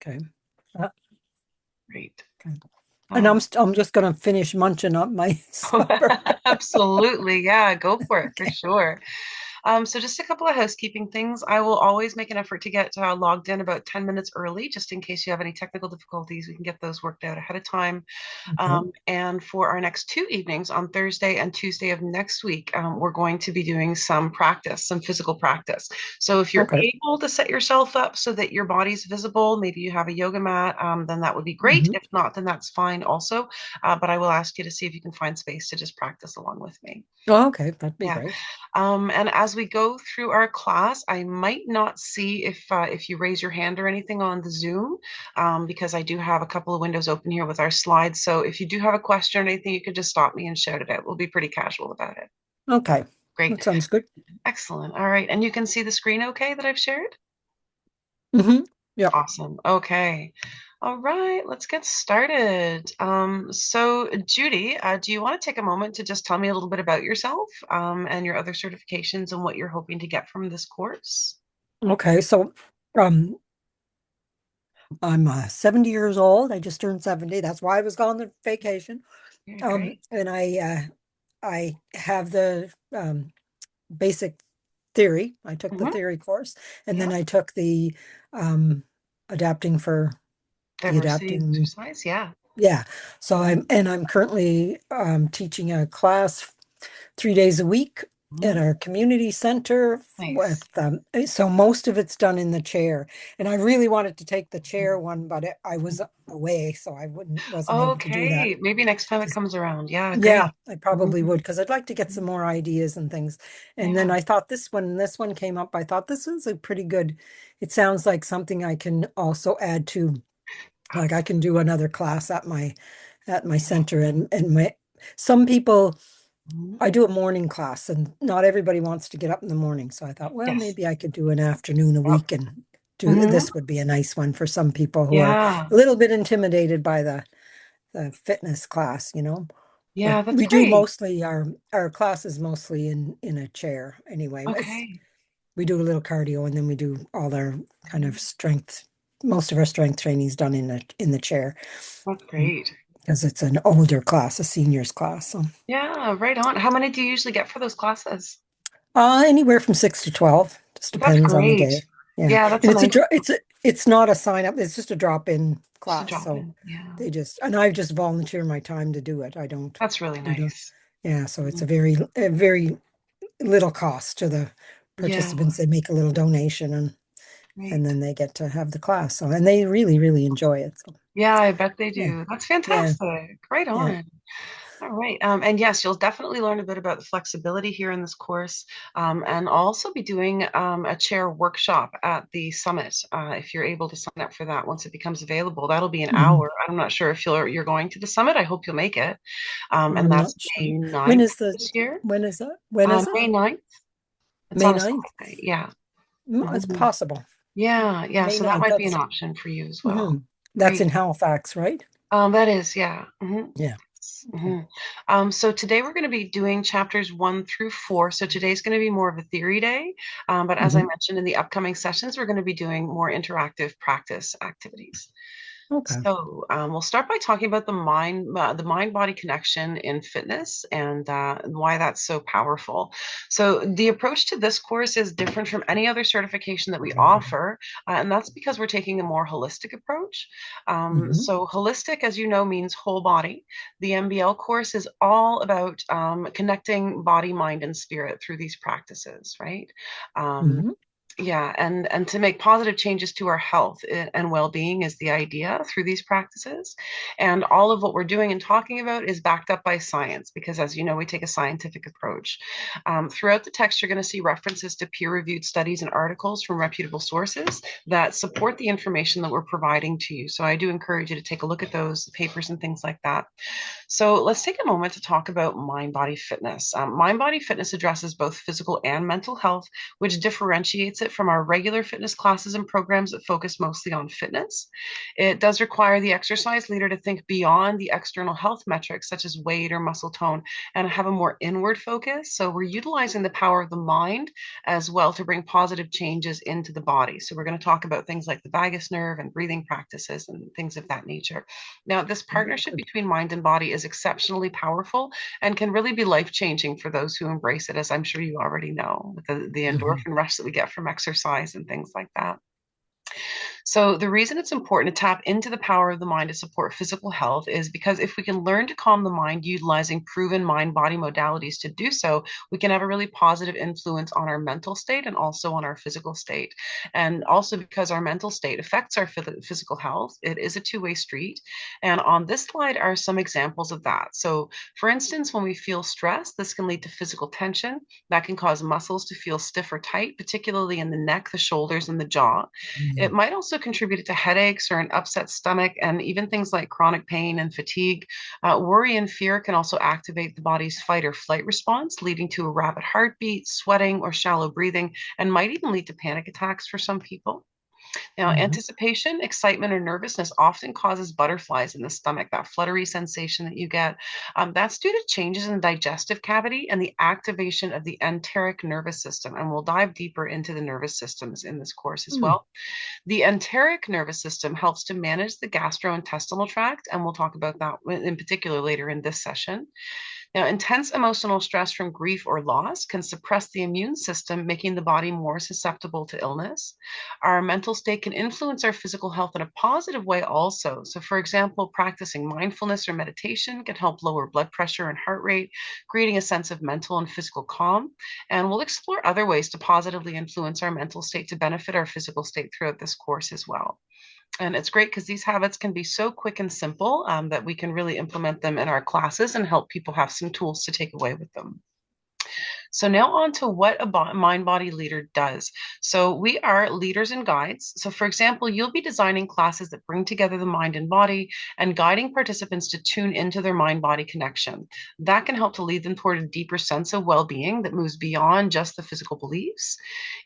Okay. Uh, Great. okay. And Oh. I'm just gonna finish munching up my supper. Absolutely. Yeah, go for it for Okay. sure. So just a couple of housekeeping things. I will always make an effort to get logged in about 10 minutes early, just in case you have any technical difficulties. We can get those worked out ahead of time. Okay. And for our next two evenings on Thursday and Tuesday of next week, we're going to be doing some practice, some physical practice. So if you're Okay. able to set yourself up so that your body's visible, maybe you have a yoga mat, then that would be great. Hmm. If not, then that's fine also. But I will ask you to see if you can find space to just practice along with me. Oh, okay. That'd be Yeah. great. And as we go through our class, I might not see if you raise your hand or anything on the Zoom, because I do have a couple of windows open here with our slides. So if you do have a question or anything, you could just stop me and shout it out. We'll be pretty casual about it. Okay. Great. That sounds good. Excellent. All right. And you can see the screen okay that I've shared? Hmm. Yeah. Awesome. Okay. All right, let's get started. So Judy, do you want to take a moment to just tell me a little bit about yourself, and your other certifications and what you're hoping to get from this course? Okay. So, um, I'm 70 years old. I just turned 70. That's why I was gone on vacation. Yeah, great. And I have the basic theory. I took the Hmm. theory course, and Yeah, then I took the um, adapting for the diversity adapting. exercise. Yeah. Yeah. So I'm currently teaching a class 3 days a week at Mhm. our community center with Nice. so most of it's done in the chair. And I really wanted to take the chair one, but I was away, so I wasn't able to do that. Okay, maybe next time it 'Cause- comes around. Yeah, yeah, great. I probably would Mhm. because I'd like to get some more ideas and things. And then Yeah. I thought this one came up. I thought this is a pretty good. It sounds like something I can also add to, like I can do another class at my center and my some people Mhm. I do a morning class and not everybody wants to get up in the morning. So I thought, well, Yes. maybe I could do an afternoon a Yep. week and do Hmm. this would be a nice one for some people who are Yeah. a little bit intimidated by the fitness class, But Yeah, that's we do great. mostly our class is mostly in a chair anyway. Okay. We do a little cardio and then we do all our kind of Mhm. strength, most of our strength training is done in the chair That's great. because it's an older class, a seniors class. So Yeah, right on. How many do you usually get for those classes? anywhere from 6 to 12, just That's depends on the great. day. Yeah, Yeah, that's and a nice it's not a sign up. It's just a drop in just to class. drop So in. Yeah, and I just volunteer my time to do it. I don't, that's really you know, nice. yeah. So it's Mhm. a very little cost to the Yeah, participants. They make a little donation and great. then they get to have the class. So and they really really enjoy it. So Yeah, I bet they yeah, do. That's yeah, fantastic. Right yeah. on. All right. And yes, you'll definitely learn a bit about the flexibility here in this course. And I'll also be doing a chair workshop at the summit. If you're able to sign up for that once it becomes available, that'll be an Mhm. hour. I'm not sure if you're going to the summit. I hope you'll make it. And I'm that's not sure. May When 9th is the this year. when is that? When is it? May 9th. It's May on a 9th? Saturday. Yeah. It's Mhm. possible. Yeah. Yeah. May So that 9th. might be an That's option for you as well. hmm That's Great. in Halifax, right? That is, yeah. Yeah. Okay. Hmm. So today we're going to be doing chapters 1 through 4. So today's going to be more of a theory day. But as I Hmm. mentioned in the upcoming sessions, we're going to be doing more interactive practice activities. Okay. So we'll start by talking about the mind-body connection in fitness, and why that's so powerful. So the approach to this course is different from any other certification that we offer, and that's because we're taking a more holistic approach. Hmm. So holistic, as you know, means whole body. The MBL course is all about connecting body, mind, and spirit through these practices, right? Um, Hmm. yeah, and to make positive changes to our health and well-being is the idea through these practices. And all of what we're doing and talking about is backed up by science because, as you know, we take a scientific approach. Throughout the text, you're going to see references to peer-reviewed studies and articles from reputable sources that support the information that we're providing to you. So I do encourage you to take a look at those papers and things like that. So let's take a moment to talk about mind body fitness. Mind body fitness addresses both physical and mental health, which differentiates separates it from our regular fitness classes and programs that focus mostly on fitness. It does require the exercise leader to think beyond the external health metrics, such as weight or muscle tone, and have a more inward focus. So we're utilizing the power of the mind as well to bring positive changes into the body. So we're going to talk about things like the vagus nerve and breathing practices and things of that nature. Now, this Very partnership good. between mind and body is exceptionally powerful and can really be life changing for those who embrace it, as I'm sure you already know, with the Mhm. endorphin rush that we get from exercise and things like that. So, the reason it's important to tap into the power of the mind to support physical health is because if we can learn to calm the mind utilizing proven mind body modalities to do so, we can have a really positive influence on our mental state and also on our physical state. And also because our mental state affects our physical health, it is a two-way street. And on this slide are some examples of that. So, for instance, when we feel stress, this can lead to physical tension that can cause muscles to feel stiff or tight, particularly in the neck, the shoulders, and the jaw. It Mhm. might also contribute to headaches or an upset stomach, and even things like chronic pain and fatigue. Worry and fear can also activate the body's fight or flight response, leading to a rapid heartbeat, sweating, or shallow breathing, and might even lead to panic attacks for some people. Now, Mhm. anticipation, excitement, or nervousness often causes butterflies in the stomach, that fluttery sensation that you get. That's due to changes in the digestive cavity and the activation of the enteric nervous system. And we'll dive deeper into the nervous systems in this course as Mm. well. The enteric nervous system helps to manage the gastrointestinal tract, and we'll talk about that in particular later in this session. Now, intense emotional stress from grief or loss can suppress the immune system, making the body more susceptible to illness. Our mental state can influence our physical health in a positive way, also. So, for example, practicing mindfulness or meditation can help lower blood pressure and heart rate, creating a sense of mental and physical calm. And we'll explore other ways to positively influence our mental state to benefit our physical state throughout this course as well. And it's great because these habits can be so quick and simple that we can really implement them in our classes and help people have some tools to take away with them. So now on to what a mind body leader does. So we are leaders and guides. So for example, you'll be designing classes that bring together the mind and body and guiding participants to tune into their mind body connection. That can help to lead them toward a deeper sense of well-being that moves beyond just the physical beliefs.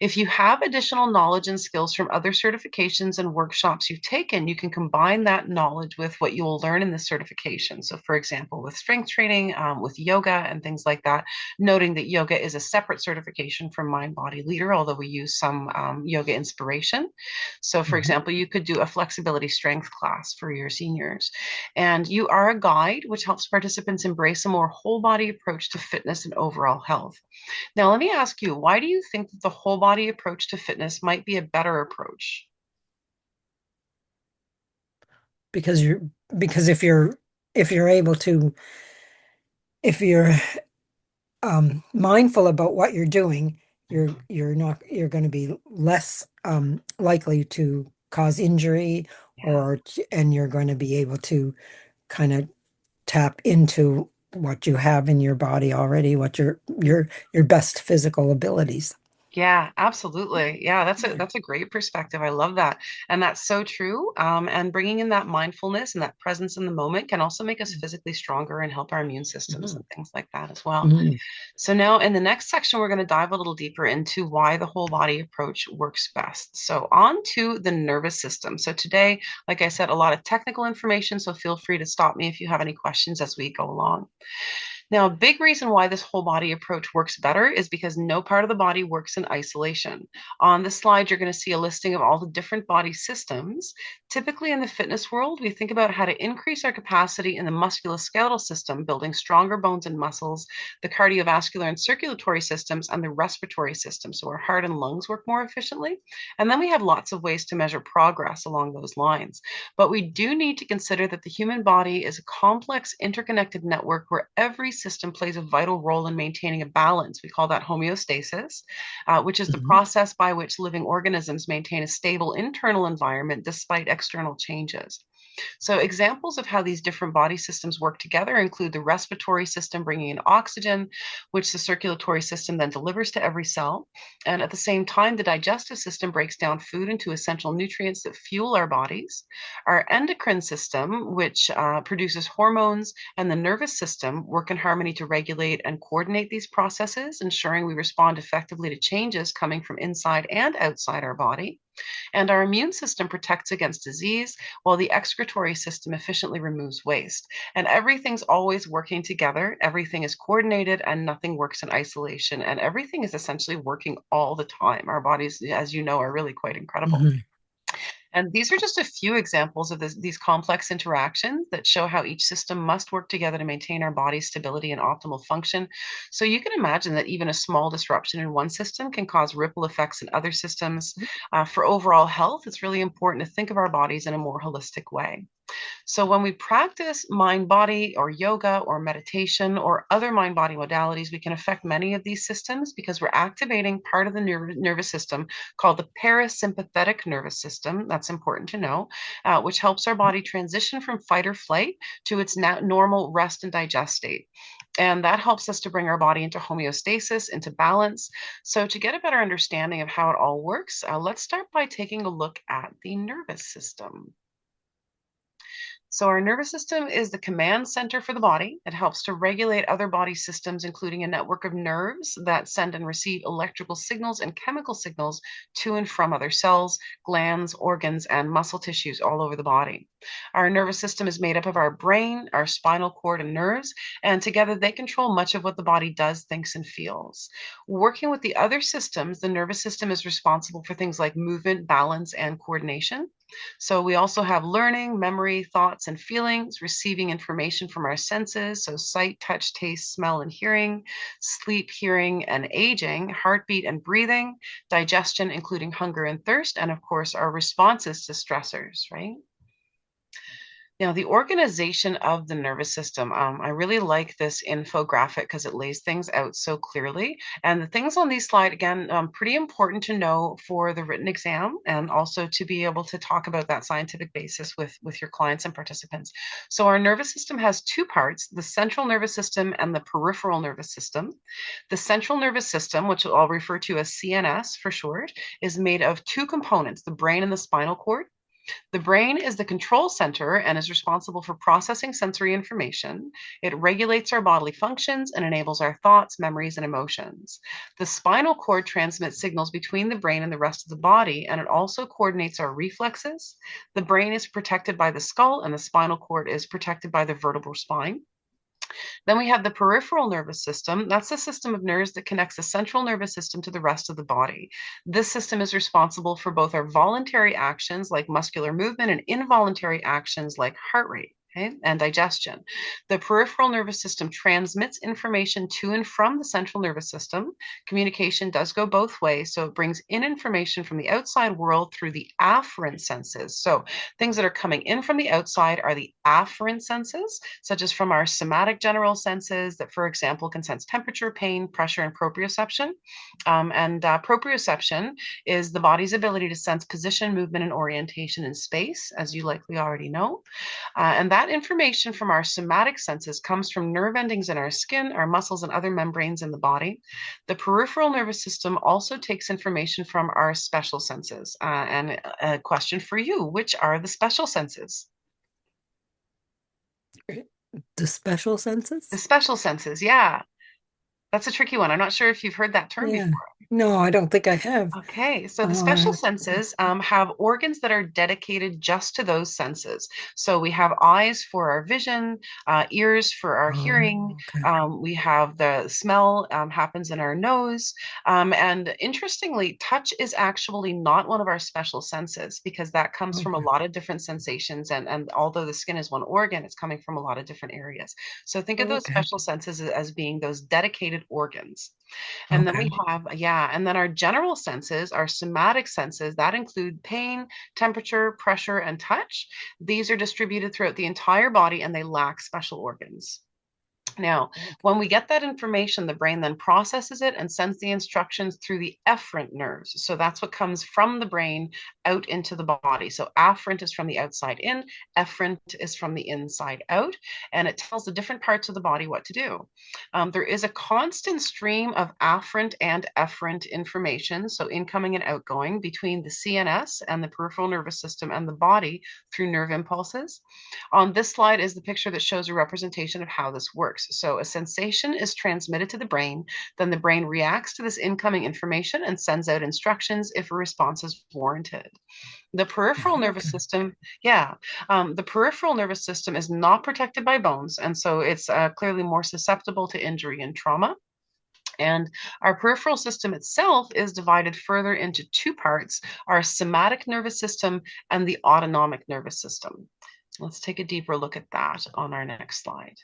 If you have additional knowledge and skills from other certifications and workshops you've taken, you can combine that knowledge with what you will learn in this certification. So for example, with strength training, with yoga and things like that, noting that yoga is a separate certification from Mind Body Leader, although we use some yoga inspiration. So, for Mhm. example, you could do a flexibility strength class for your seniors. And you are a guide, which helps participants embrace a more whole body approach to fitness and overall health. Now, let me ask you, why do you think that the whole body approach to fitness might be a better approach? Because you're because if you're able to if you're mindful about what you're doing, you're going to be less likely to cause injury Yeah. and you're going to be able to kind of tap into what you have in your body already, what your best physical abilities. Yeah, absolutely. Yeah, Yeah. that's a great perspective. I love that, and that's so true. And bringing in that mindfulness and that presence in the moment can also make us physically stronger and help our immune systems Mhm. and things like that as well. Mhm. So now in the next section, we're going to dive a little deeper into why the whole body approach works best. So on to the nervous system. So today, like I said, a lot of technical information. So feel free to stop me if you have any questions as we go along. Now, a big reason why this whole body approach works better is because no part of the body works in isolation. On this slide, you're going to see a listing of all the different body systems. Typically, in the fitness world, we think about how to increase our capacity in the musculoskeletal system, building stronger bones and muscles, the cardiovascular and circulatory systems, and the respiratory system. So our heart and lungs work more efficiently. And then we have lots of ways to measure progress along those lines. But we do need to consider that the human body is a complex, interconnected network where every system plays a vital role in maintaining a balance. We call that homeostasis, which is the Mhm. process by which living organisms maintain a stable internal environment despite external changes. So examples of how these different body systems work together include the respiratory system bringing in oxygen, which the circulatory system then delivers to every cell. And at the same time, the digestive system breaks down food into essential nutrients that fuel our bodies. Our endocrine system, which produces hormones, and the nervous system work in harmony to regulate and coordinate these processes, ensuring we respond effectively to changes coming from inside and outside our body. And our immune system protects against disease, while the excretory system efficiently removes waste. And everything's always working together. Everything is coordinated and nothing works in isolation. And everything is essentially working all the time. Our bodies, as you know, are really quite incredible. Mhm. And these are just a few examples of these complex interactions that show how each system must work together to maintain our body's stability and optimal function. So you can imagine that even a small disruption in one system can cause ripple effects in other systems. For overall health, it's really important to think of our bodies in a more holistic way. So, when we practice mind body or yoga or meditation or other mind body modalities, we can affect many of these systems because we're activating part of the nervous system called the parasympathetic nervous system. That's important to know, which helps our body transition from fight or flight to its normal rest and digest state. And that helps us to bring our body into homeostasis, into balance. So, to get a better understanding of how it all works, let's start by taking a look at the nervous system. So, our nervous system is the command center for the body. It helps to regulate other body systems, including a network of nerves that send and receive electrical signals and chemical signals to and from other cells, glands, organs, and muscle tissues all over the body. Our nervous system is made up of our brain, our spinal cord, and nerves, and together they control much of what the body does, thinks, and feels. Working with the other systems, the nervous system is responsible for things like movement, balance, and coordination. So we also have learning, memory, thoughts, and feelings, receiving information from our senses. So sight, touch, taste, smell, and hearing, sleep, hearing, and aging, heartbeat and breathing, digestion, including hunger and thirst, and of course, our responses to stressors, right? Now, the organization of the nervous system, I really like this infographic because it lays things out so clearly. And the things on these slide, again, pretty important to know for the written exam and also to be able to talk about that scientific basis with your clients and participants. So our nervous system has two parts, the central nervous system and the peripheral nervous system. The central nervous system, which I'll refer to as CNS for short, is made of two components, the brain and the spinal cord. The brain is the control center and is responsible for processing sensory information. It regulates our bodily functions and enables our thoughts, memories, and emotions. The spinal cord transmits signals between the brain and the rest of the body, and it also coordinates our reflexes. The brain is protected by the skull, and the spinal cord is protected by the vertebral spine. Then we have the peripheral nervous system. That's the system of nerves that connects the central nervous system to the rest of the body. This system is responsible for both our voluntary actions like muscular movement and involuntary actions like heart rate. Okay, and digestion. The peripheral nervous system transmits information to and from the central nervous system. Communication does go both ways, so it brings in information from the outside world through the afferent senses. So things that are coming in from the outside are the afferent senses, such as from our somatic general senses that, for example, can sense temperature, pain, pressure, and proprioception. And proprioception is the body's ability to sense position, movement, and orientation in space, as you likely already know. And that information from our somatic senses comes from nerve endings in our skin, our muscles, and other membranes in the body. The peripheral nervous system also takes information from our special senses. And a question for you, which are the special senses? The special The senses? special senses, yeah. That's a tricky one. I'm not sure if you've heard that term Yeah. before. No, I don't think I have. Okay, so the special Uh, senses have organs that are dedicated just to those senses. So we have eyes for our vision, ears for our hearing. oh, okay. We have the smell happens in our nose. And interestingly, touch is actually not one of our special senses because that comes from a Okay. lot of different sensations. And although the skin is one organ, it's coming from a lot of different areas. So think of those Okay. special senses as being those dedicated organs. And then we Okay. have, yeah, and then our general senses, our somatic senses, that include pain, temperature, pressure, and touch. These are distributed throughout the entire body and they lack special organs. Now, when we get that information, the brain then processes it and sends the instructions through the efferent nerves. So that's what comes from the brain out into the body. So afferent is from the outside in, efferent is from the inside out, and it tells the different parts of the body what to do. There is a constant stream of afferent and efferent information, so incoming and outgoing, between the CNS and the peripheral nervous system and the body through nerve impulses. On this slide is the picture that shows a representation of how this works. So a sensation is transmitted to the brain, then the brain reacts to this incoming information and sends out instructions if a response is warranted. The peripheral nervous Okay. system, yeah, the peripheral nervous system is not protected by bones, and so it's clearly more susceptible to injury and trauma. And our peripheral system itself is divided further into two parts, our somatic nervous system and the autonomic nervous system. Let's take a deeper look at that on our next slide.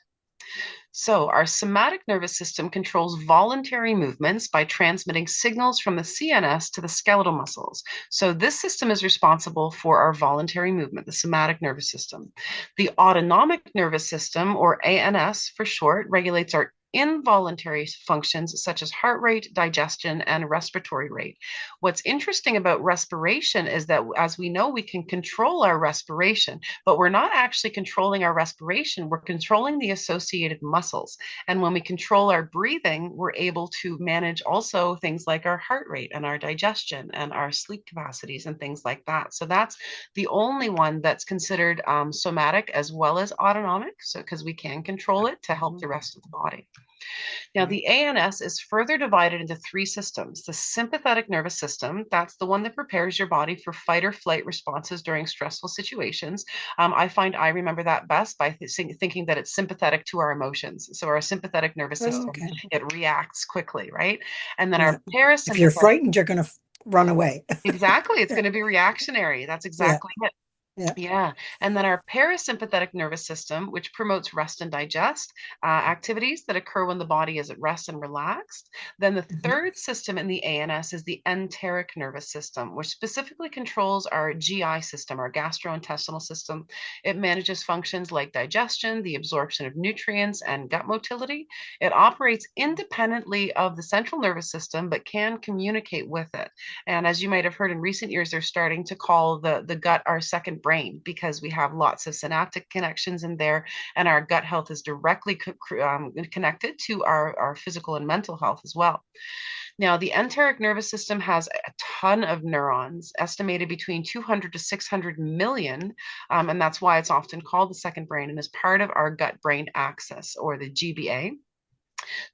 So, our somatic nervous system controls voluntary movements by transmitting signals from the CNS to the skeletal muscles. So, this system is responsible for our voluntary movement, the somatic nervous system. The autonomic nervous system, or ANS for short, regulates our involuntary functions such as heart rate, digestion, and respiratory rate. What's interesting about respiration is that, as we know, we can control our respiration, but we're not actually controlling our respiration, we're controlling the associated muscles. And when we control our breathing, we're able to manage also things like our heart rate and our digestion and our sleep capacities and things like that. So that's the only one that's considered somatic as well as autonomic. So because we can control it to help the Okay. rest of the body. Now, Right. the ANS is further divided into three systems. The sympathetic nervous system, that's the one that prepares your body for fight or flight responses during stressful situations. I find I remember that best by thinking that it's sympathetic to our emotions. So, our sympathetic nervous Oh, system, okay. it reacts quickly, right? And then Yeah. our If you're parasympathetic, frightened, you're going to run away. exactly, it's Yeah. going to be reactionary. That's Yeah. exactly it. Yeah. Yeah. And then our parasympathetic nervous system, which promotes rest and digest activities that occur when the body is at rest and relaxed. Then the Mhm. third system in the ANS is the enteric nervous system, which specifically controls our GI system, our gastrointestinal system. It manages functions like digestion, the absorption of nutrients, and gut motility. It operates independently of the central nervous system, but can communicate with it. And as you might have heard in recent years, they're starting to call the gut our second brain because we have lots of synaptic connections in there, and our gut health is directly connected to our physical and mental health as well. Now, the enteric nervous system has a ton of neurons, estimated between 200 to 600 million, and that's why it's often called the second brain and is part of our gut brain axis, or the GBA.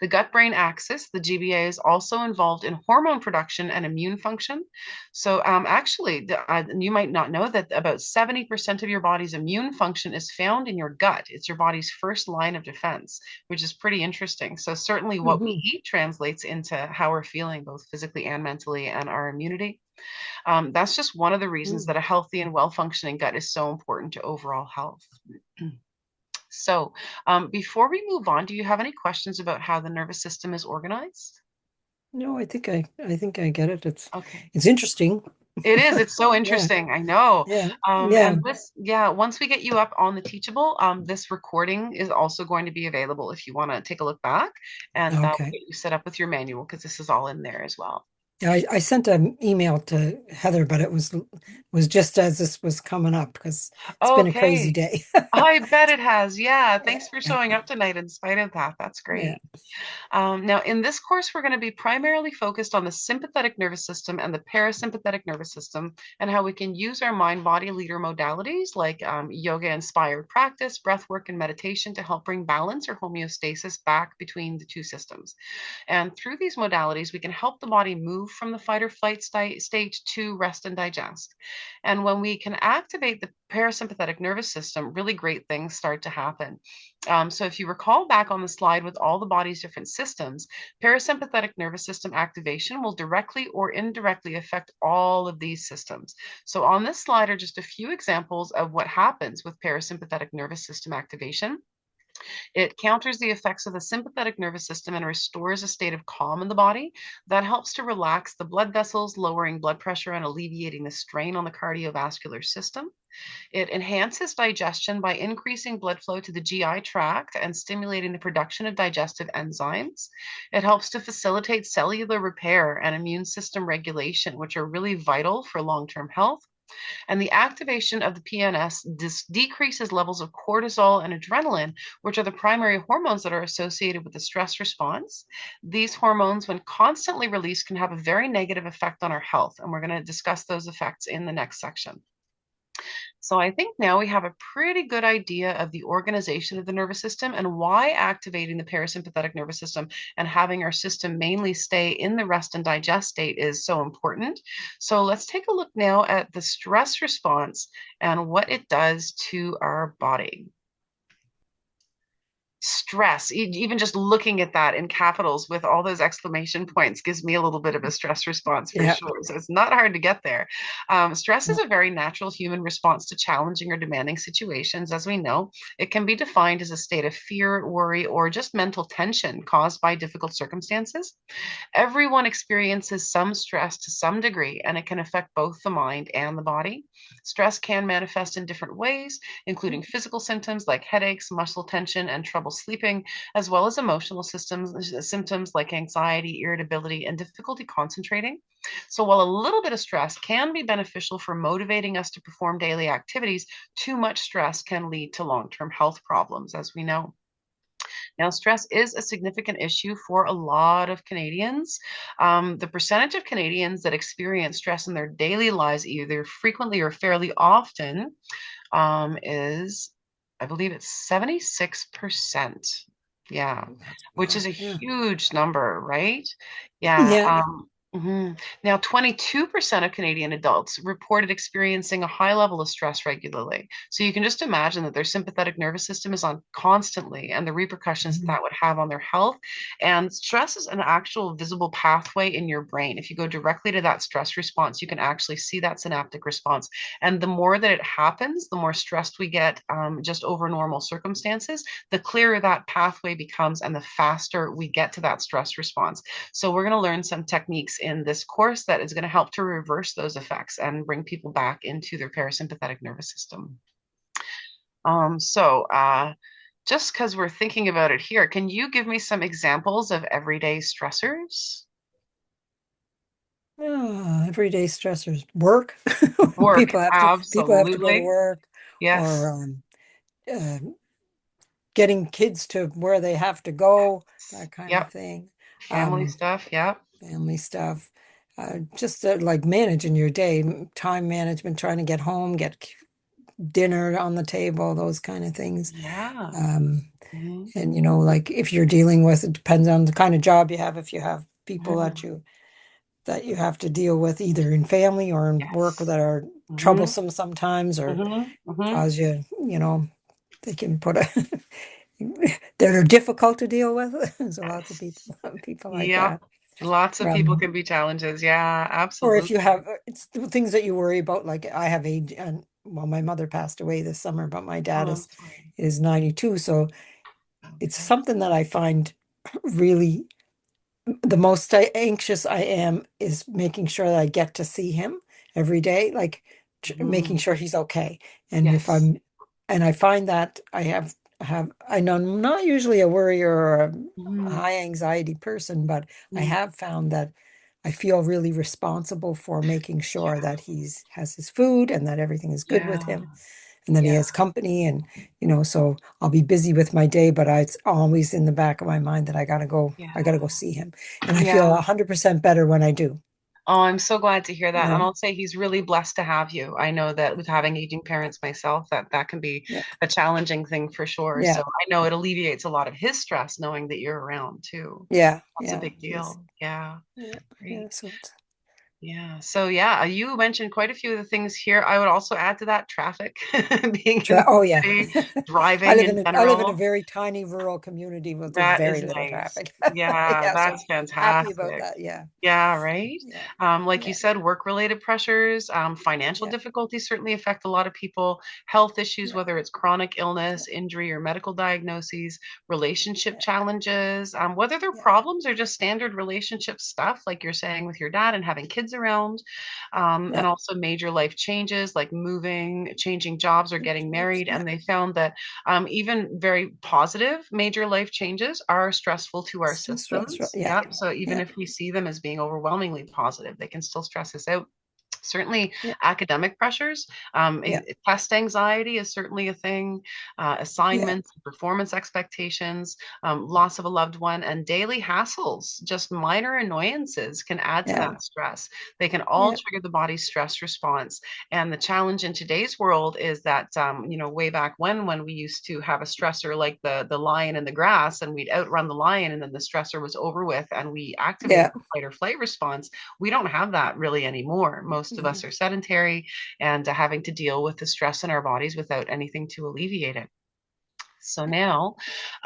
The gut brain axis, the GBA, is also involved in hormone production and immune function. So, actually, you might not know that about 70% of your body's immune function is found in your gut. It's your body's first line of defense, which is pretty interesting. So, certainly, what we Mhm. eat translates into how we're feeling, both physically and mentally, and our immunity. That's just one of the reasons Mm. that a healthy and well functioning gut is so important to overall health. So, before we move on, do you have any questions about how the nervous system is organized? No, I think I get it. Okay. It's interesting. It is. It's so Yeah. interesting. I know. Yeah. Yeah. And this, yeah, once we get you up on the Teachable, this recording is also going to be available if you want to take a look back, and we'll Okay. get you set up with your manual because this is all in there as well. Yeah, I sent an email to Heather, but it was just as this was coming up because it's been a crazy Okay. day. I bet it has. Yeah. Yeah. Thanks for showing up tonight in spite of that. That's Yeah. great. Now, in this course, we're going to be primarily focused on the sympathetic nervous system and the parasympathetic nervous system, and how we can use our mind body leader modalities like yoga inspired practice, breath work, and meditation to help bring balance or homeostasis back between the two systems. And through these modalities, we can help the body move from the fight or flight state to rest and digest. And when we can activate the parasympathetic nervous system, really great things start to happen. So, if you recall back on the slide with all the body's different systems, parasympathetic nervous system activation will directly or indirectly affect all of these systems. So, on this slide are just a few examples of what happens with parasympathetic nervous system activation. It counters the effects of the sympathetic nervous system and restores a state of calm in the body that helps to relax the blood vessels, lowering blood pressure and alleviating the strain on the cardiovascular system. It enhances digestion by increasing blood flow to the GI tract and stimulating the production of digestive enzymes. It helps to facilitate cellular repair and immune system regulation, which are really vital for long term health. And the activation of the PNS decreases levels of cortisol and adrenaline, which are the primary hormones that are associated with the stress response. These hormones, when constantly released, can have a very negative effect on our health. And we're going to discuss those effects in the next section. So I think now we have a pretty good idea of the organization of the nervous system and why activating the parasympathetic nervous system and having our system mainly stay in the rest and digest state is so important. So let's take a look now at the stress response and what it does to our body. Stress, even just looking at that in capitals with all those exclamation points gives me a little bit of a stress response for Yeah. sure. So it's not hard to get there. Stress is a very natural human response to challenging or demanding situations. As we know, it can be defined as a state of fear, worry, or just mental tension caused by difficult circumstances. Everyone experiences some stress to some degree, and it can affect both the mind and the body. Stress can manifest in different ways, including physical symptoms like headaches, muscle tension, and trouble sleeping, as well as emotional symptoms like anxiety, irritability, and difficulty concentrating. So, while a little bit of stress can be beneficial for motivating us to perform daily activities, too much stress can lead to long term health problems, as we know. Now, stress is a significant issue for a lot of Canadians. The percentage of Canadians that experience stress in their daily lives, either frequently or fairly often, is, I believe it's 76%. Yeah, That's a which lot. is a Yeah. huge number, right? Yeah. Yeah. Now, 22% of Canadian adults reported experiencing a high level of stress regularly. So you can just imagine that their sympathetic nervous system is on constantly and the repercussions that Mhm. that would have on their health. And stress is an actual visible pathway in your brain. If you go directly to that stress response, you can actually see that synaptic response. And the more that it happens, the more stressed we get just over normal circumstances, the clearer that pathway becomes and the faster we get to that stress response. So we're going to learn some techniques in this course that is going to help to reverse those effects and bring people back into their parasympathetic nervous system. So just because we're thinking about it here, can you give me some examples of everyday stressors? Everyday stressors. Work. Work, People have to go to absolutely. work, or Yes. uh, getting kids to where they have to go, that kind of Yep. thing. Family Um, stuff. Yep. Family stuff. Just like managing your day, time management, trying to get home, get dinner on the table, those kind of things. Yeah. Um, Hmm. and like if you're dealing with, it depends on the kind of job you have. If you have people Hmm. that you have to deal with either in family or in work Yes. that are Hmm. troublesome sometimes or Hmm. Hmm. cause you, they can put a that are difficult to deal with. There's lots of Yes. people like Yep. that. Lots of people Um, can be challenges. Yeah, or if you absolutely. have, it's the things that you worry about. Like I have age, and well, my mother passed away this summer, but my dad Oh, I'm sorry. is 92, so it's Okay. something that I find really the most anxious I am is making sure that I get to see him every day, like making Mhm. sure he's okay. And if Yes. and I find that I know I'm not usually a worrier or a Mhm. high anxiety person, but I Mhm. have found that I feel really responsible for making sure Yeah. that has his food and that everything is good with Yeah. him and that he Yeah. has company and so I'll be busy with my day, but it's always in the back of my mind that I gotta go Yeah. see him. And I feel Yeah. 100% better when I do. Oh, I'm so glad to hear that. And Yeah, I'll say he's really blessed to have you. I know that with having aging parents myself, that can be yeah, a challenging thing for sure. So yeah, I know it alleviates a lot of his stress knowing that you're around too. yeah, That's a yeah. big deal. Yeah. Yeah, yeah. Great. So it's Yeah. So yeah, you mentioned quite a few of the things here. I would also add to that traffic, being in Oh yeah. the city, driving in I live in a general. very tiny rural community with That very is little nice. traffic. Yeah, Yeah, so I'm that's happy about fantastic. that. Yeah. Yeah, right. Yeah. Like you Yeah. said, work-related pressures, financial Yeah. difficulties certainly affect a lot of people. Health issues, Yeah. whether it's chronic Yeah. illness, injury, or medical diagnoses, relationship Yeah. challenges, whether they're Yeah. problems or just standard relationship stuff, like you're saying with your dad and having kids around, Yeah. and also major life changes like moving, changing jobs, or getting married. Yeah. And they found that even very positive major life changes are stressful to our Still stressful. systems. Yeah. Yeah. So even Yeah. if we see them as being overwhelmingly positive, they can still stress us out. Certainly, Yeah. academic pressures, Yeah. test anxiety is certainly a thing, Yeah. assignments, performance expectations, loss of a loved one, and daily hassles, just minor annoyances can add to Yeah. that stress. They can all Yeah. trigger the body's stress response. And the challenge in today's world is that, way back when we used to have a stressor like the lion in the grass, and we'd outrun the lion, and then the stressor was over with, and we activated Yeah. the fight or flight response. We don't have that really anymore. Most of us Mhm. are sedentary and having to deal with the stress in our bodies without anything to alleviate it. So now,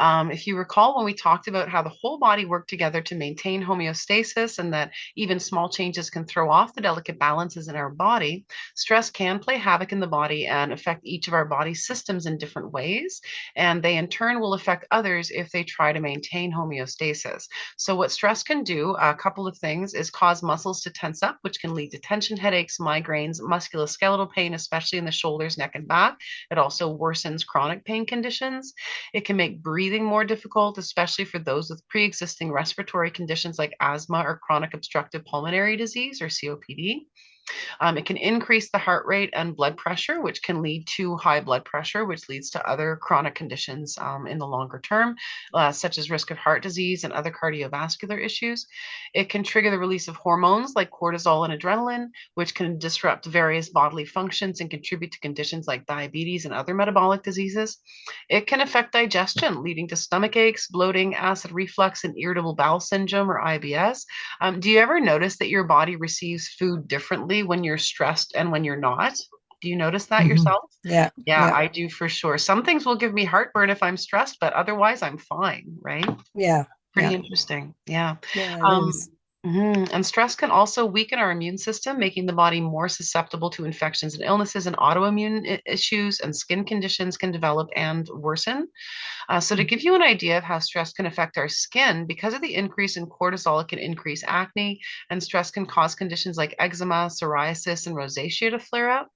if you recall, when we talked about how the whole body worked together to maintain homeostasis and that even small changes can throw off the delicate balances in our body, stress can play havoc in the body and affect each of our body systems in different ways. And they, in turn, will affect others if they try to maintain homeostasis. So, what stress can do, a couple of things, is cause muscles to tense up, which can lead to tension headaches, migraines, musculoskeletal pain, especially in the shoulders, neck, and back. It also worsens chronic pain conditions. It can make breathing more difficult, especially for those with pre existing respiratory conditions like asthma or chronic obstructive pulmonary disease or COPD. It can increase the heart rate and blood pressure, which can lead to high blood pressure, which leads to other chronic conditions in the longer term, such as risk of heart disease and other cardiovascular issues. It can trigger the release of hormones like cortisol and adrenaline, which can disrupt various bodily functions and contribute to conditions like diabetes and other metabolic diseases. It can affect digestion, leading to stomach aches, bloating, acid reflux, and irritable bowel syndrome or IBS. Do you ever notice that your body receives food differently when you're stressed and when you're not? Do you notice that Mhm. yourself? Yeah. Yeah, Yeah. I do for sure. Some things will give me heartburn if I'm stressed, but otherwise I'm fine, right? Yeah. Pretty Yeah. interesting. Yeah. Yeah. It Um, is. and stress can also weaken our immune system, making the body more susceptible to infections and illnesses, and autoimmune issues and skin conditions can develop and worsen. So, to Mhm. give you an idea of how stress can affect our skin, because of the increase in cortisol, it can increase acne, and stress can cause conditions like eczema, psoriasis, and rosacea to flare up.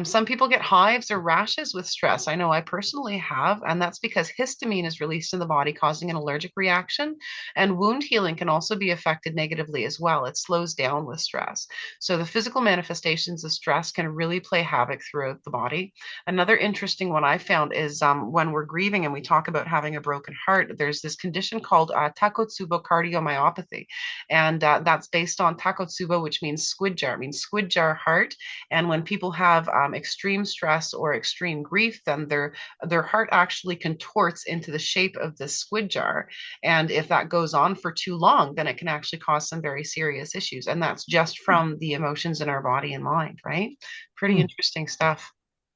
Some people get hives or rashes with stress. I know I personally have, and that's because histamine is released in the body, causing an allergic reaction. And wound healing can also be affected negatively as well. It slows down with stress. So, the physical manifestations of stress can really play havoc throughout the body. Another interesting one I found is when we're grieving and we talk about having a broken heart, there's this condition called Takotsubo cardiomyopathy. And that's based on Takotsubo, which means squid jar, it means squid jar heart. And when people have extreme stress or extreme grief, then their heart actually contorts into the shape of this squid jar. And if that goes on for too long, then it can actually cause some very serious issues. And that's just from the emotions in our body and mind, right? Pretty Mm. interesting stuff.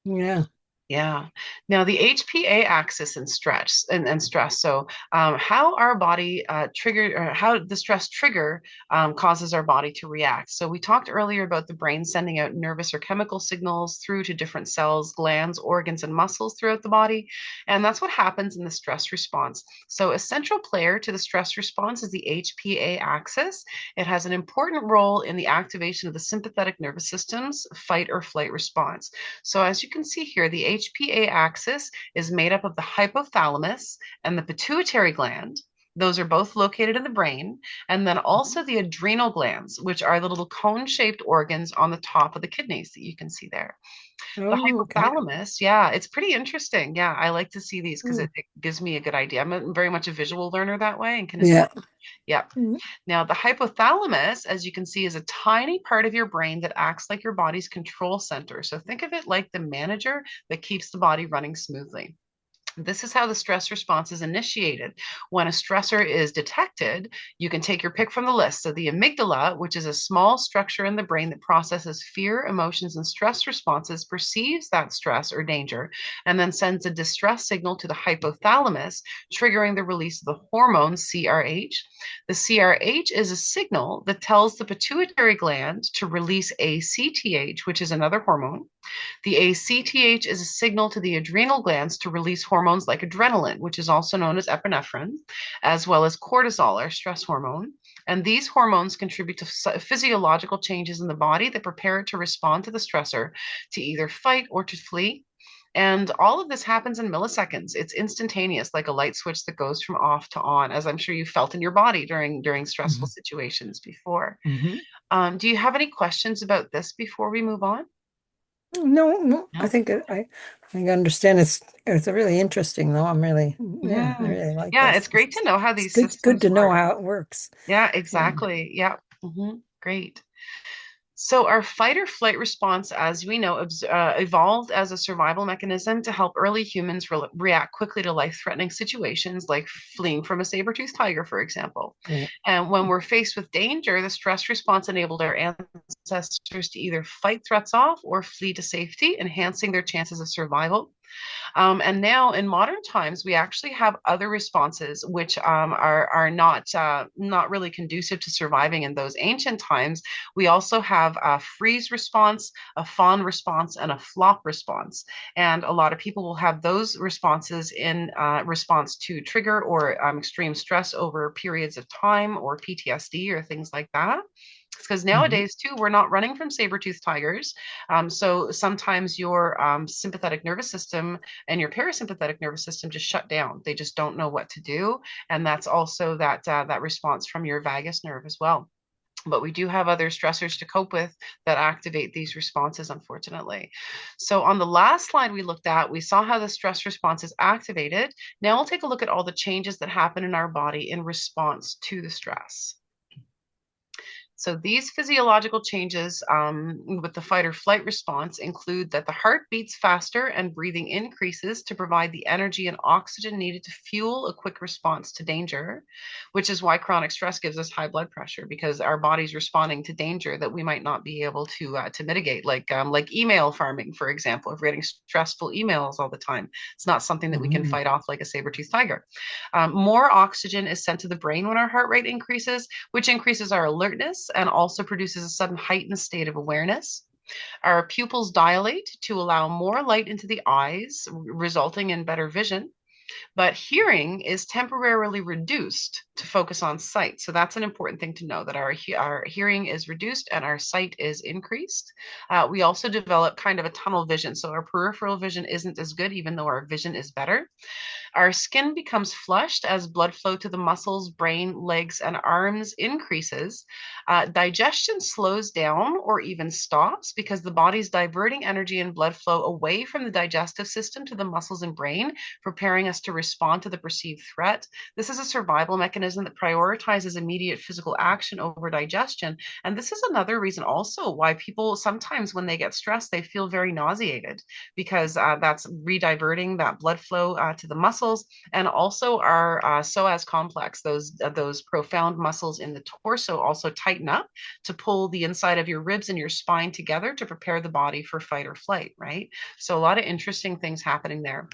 Yeah. Yeah. Now the HPA axis and stress. So how our body trigger or how the stress trigger causes our body to react. So we talked earlier about the brain sending out nervous or chemical signals through to different cells, glands, organs, and muscles throughout the body. And that's what happens in the stress response. So a central player to the stress response is the HPA axis. It has an important role in the activation of the sympathetic nervous system's fight or flight response. So as you can see here, the HPA axis is made up of the hypothalamus and the pituitary gland. Those are both located in the brain. And then Mhm. also the adrenal glands, which are the little cone-shaped organs on the top of the kidneys that you can see there. The Oh, okay. hypothalamus, yeah, it's pretty interesting. Yeah, I like to see these because Mm. it gives me a good idea. Very much a visual learner that way and can Yeah. yeah. Mm. Now, the hypothalamus, as you can see, is a tiny part of your brain that acts like your body's control center. So think of it like the manager that keeps the body running smoothly. This is how the stress response is initiated. When a stressor is detected, you can take your pick from the list. So, the amygdala, which is a small structure in the brain that processes fear, emotions, and stress responses, perceives that stress or danger and then sends a distress signal to the hypothalamus, triggering the release of the hormone CRH. The CRH is a signal that tells the pituitary gland to release ACTH, which is another hormone. The ACTH is a signal to the adrenal glands to release hormones like adrenaline, which is also known as epinephrine, as well as cortisol, our stress hormone. And these hormones contribute to physiological changes in the body that prepare it to respond to the stressor, to either fight or to flee. And all of this happens in milliseconds. It's instantaneous, like a light switch that goes from off to on, as I'm sure you felt in your body during stressful Mhm. situations before. Mhm. Do you have any questions about this before we move on? No, no, I No. think I understand it's really interesting though. I'm really yeah, I Mhm. really like Yeah, this. it's great to know how It's these good systems to know work. how it works. Yeah, Yeah. exactly. Yeah. Great. So, our fight or flight response, as we know, evolved as a survival mechanism to help early humans react quickly to life-threatening situations like fleeing from a saber-toothed tiger, for example. Yeah. And when we're faced with danger, the stress response enabled our ancestors to either fight threats off or flee to safety, enhancing their chances of survival. And now in modern times, we actually have other responses which are not really conducive to surviving in those ancient times. We also have a freeze response, a fawn response, and a flop response. And a lot of people will have those responses in response to trigger or extreme stress over periods of time or PTSD or things like that. Because Mhm. nowadays, too, we're not running from saber-toothed tigers. So sometimes your sympathetic nervous system and your parasympathetic nervous system just shut down. They just don't know what to do. And that's also that response from your vagus nerve as well. But we do have other stressors to cope with that activate these responses, unfortunately. So, on the last slide we looked at, we saw how the stress response is activated. Now, we'll take a look at all the changes that happen in our body in response to the stress. So these physiological changes with the fight or flight response include that the heart beats faster and breathing increases to provide the energy and oxygen needed to fuel a quick response to danger, which is why chronic stress gives us high blood pressure because our body's responding to danger that we might not be able to mitigate, like email farming, for example. If we're getting stressful emails all the time, it's not something that we can Mhm. fight off like a saber-toothed tiger. More oxygen is sent to the brain when our heart rate increases, which increases our alertness and also produces a sudden heightened state of awareness. Our pupils dilate to allow more light into the eyes, resulting in better vision. But hearing is temporarily reduced to focus on sight. So that's an important thing to know that our hearing is reduced and our sight is increased. We also develop kind of a tunnel vision. So our peripheral vision isn't as good, even though our vision is better. Our skin becomes flushed as blood flow to the muscles, brain, legs, and arms increases. Digestion slows down or even stops because the body's diverting energy and blood flow away from the digestive system to the muscles and brain, preparing us to respond to the perceived threat. This is a survival mechanism that prioritizes immediate physical action over digestion. And this is another reason also why people sometimes, when they get stressed, they feel very nauseated because that's rediverting that blood flow to the muscles and also our psoas complex. Those profound muscles in the torso also tighten up to pull the inside of your ribs and your spine together to prepare the body for fight or flight. Right. So a lot of interesting things happening there.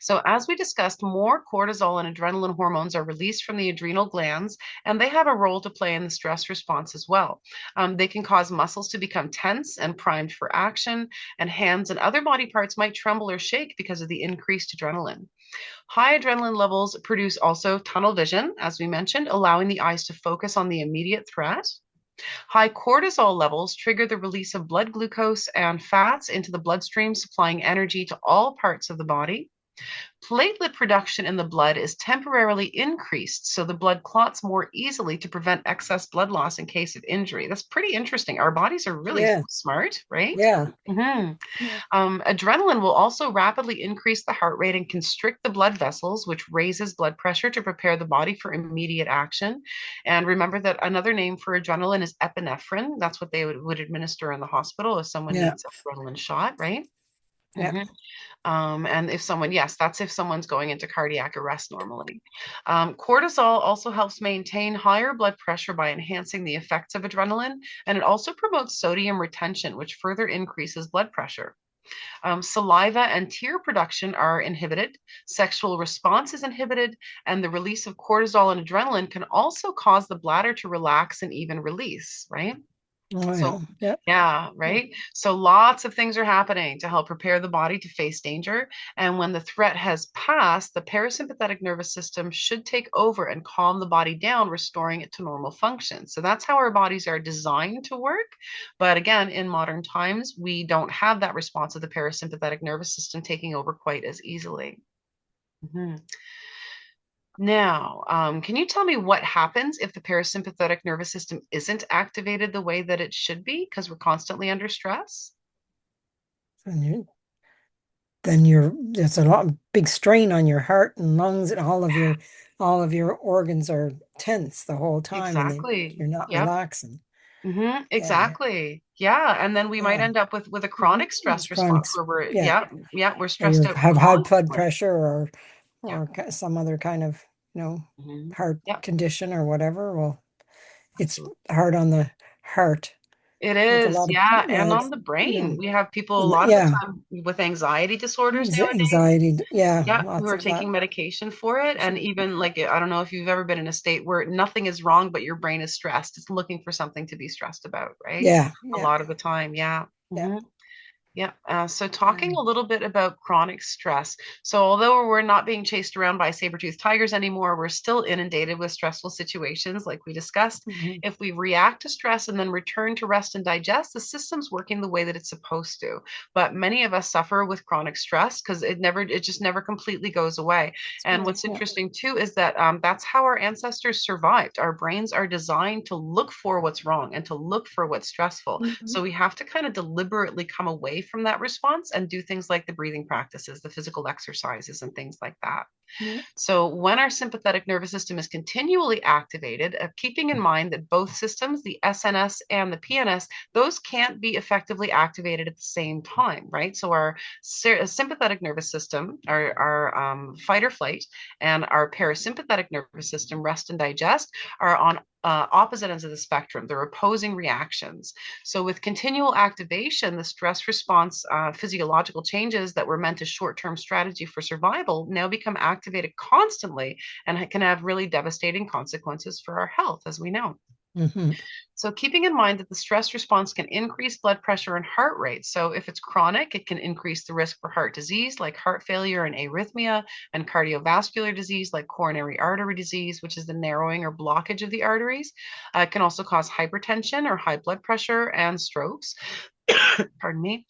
So, as we discussed, more cortisol and adrenaline hormones are released from the adrenal glands, and they have a role to play in the stress response as well. They can cause muscles to become tense and primed for action, and hands and other body parts might tremble or shake because of the increased adrenaline. High adrenaline levels produce also tunnel vision, as we mentioned, allowing the eyes to focus on the immediate threat. High cortisol levels trigger the release of blood glucose and fats into the bloodstream, supplying energy to all parts of the body. Platelet production in the blood is temporarily increased, so the blood clots more easily to prevent excess blood loss in case of injury. That's pretty interesting. Our bodies are really Yeah. smart, right? Yeah. hmm Yeah. Adrenaline will also rapidly increase the heart rate and constrict the blood vessels, which raises blood pressure to prepare the body for immediate action. And remember that another name for adrenaline is epinephrine. That's what they would administer in the hospital if someone Yeah. needs an adrenaline shot, right? Yeah. And if someone, yes, that's if someone's going into cardiac arrest normally. Cortisol also helps maintain higher blood pressure by enhancing the effects of adrenaline, and it also promotes sodium retention, which further increases blood pressure. Saliva and tear production are inhibited, sexual response is inhibited, and the release of cortisol and adrenaline can also cause the bladder to relax and even release, right? Oh, yeah. So, Yeah. yeah, Yeah. right. So, lots of things are happening to help prepare the body to face danger. And when the threat has passed, the parasympathetic nervous system should take over and calm the body down, restoring it to normal function. So, that's how our bodies are designed to work. But again, in modern times, we don't have that response of the parasympathetic nervous system taking over quite as easily. Mhm. Now, can you tell me what happens if the parasympathetic nervous system isn't activated the way that it should be because we're constantly under stress? And then there's a lot big strain on your heart and lungs, and all of your organs are tense the whole time, and Exactly. you're not Yep. relaxing. Yeah. Exactly. Yeah. And then we might Yeah. end up with a Mhm. chronic It's stress chronic. response where we're, Yeah. yeah, yeah, we're Or stressed you out have high blood constantly. pressure Yeah. some other kind of, Hmm. heart Yeah, condition or whatever. Well, it's absolutely. hard on the heart. It Like a is. lot of, Yeah. And like, on the brain, we have people a and lot of the yeah, time with anxiety disorders nowadays. anxiety. Yeah, Yeah, who lots are of that. taking medication for it. For And sure. even like, I don't know if you've ever been in a state where nothing is wrong, but your brain is stressed. It's looking for something to be stressed about, right? Yeah, A yeah, lot of the time. Yeah. yeah. Hmm. Yeah. So talking Um, a little bit about chronic stress. So although we're not being chased around by saber-toothed tigers anymore, we're still inundated with stressful situations like we discussed. mhm. If we react to stress and then return to rest and digest, the system's working the way that it's supposed to. But many of us suffer with chronic stress because it just never completely goes away. That's And right. what's Yeah. interesting too is that that's how our ancestors survived. Our brains are designed to look for what's wrong and to look for what's stressful. Mhm. So we have to kind of deliberately come away from that response and do things like the breathing practices, the physical exercises, and things like that. Yeah. So, when our sympathetic nervous system is continually activated, keeping in mind that both systems, the SNS and the PNS, those can't be effectively activated at the same time, right? So, our sympathetic nervous system, our fight or flight, and our parasympathetic nervous system, rest and digest, are on opposite ends of the spectrum. They're opposing reactions. So, with continual activation, the stress response physiological changes that were meant as short term strategy for survival now become activated constantly and can have really devastating consequences for our health, as we know. Hmm. So, keeping in mind that the stress response can increase blood pressure and heart rate. So, if it's chronic, it can increase the risk for heart disease like heart failure and arrhythmia, and cardiovascular disease like coronary artery disease, which is the narrowing or blockage of the arteries. It can also cause hypertension or high blood pressure and strokes. Pardon me.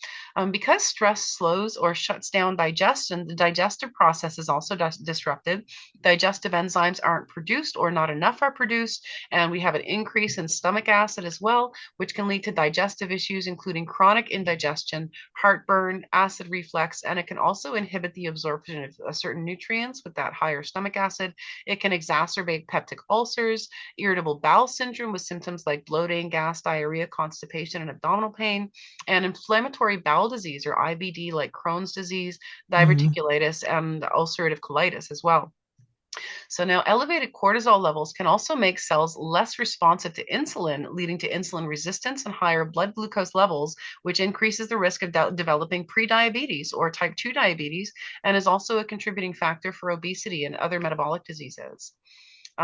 Because stress slows or shuts down digestion, the digestive process is also disrupted. Digestive enzymes aren't produced or not enough are produced, and we have an increase in stomach acid as well, which can lead to digestive issues, including chronic indigestion, heartburn, acid reflux, and it can also inhibit the absorption of certain nutrients with that higher stomach acid. It can exacerbate peptic ulcers, irritable bowel syndrome with symptoms like bloating, gas, diarrhea, constipation, and abdominal pain, and inflammatory bowel disease or IBD like Crohn's disease, Hmm. diverticulitis, and ulcerative colitis as well. So now elevated cortisol levels can also make cells less responsive to insulin, leading to insulin resistance and higher blood glucose levels, which increases the risk of developing prediabetes or type 2 diabetes and is also a contributing factor for obesity and other metabolic diseases.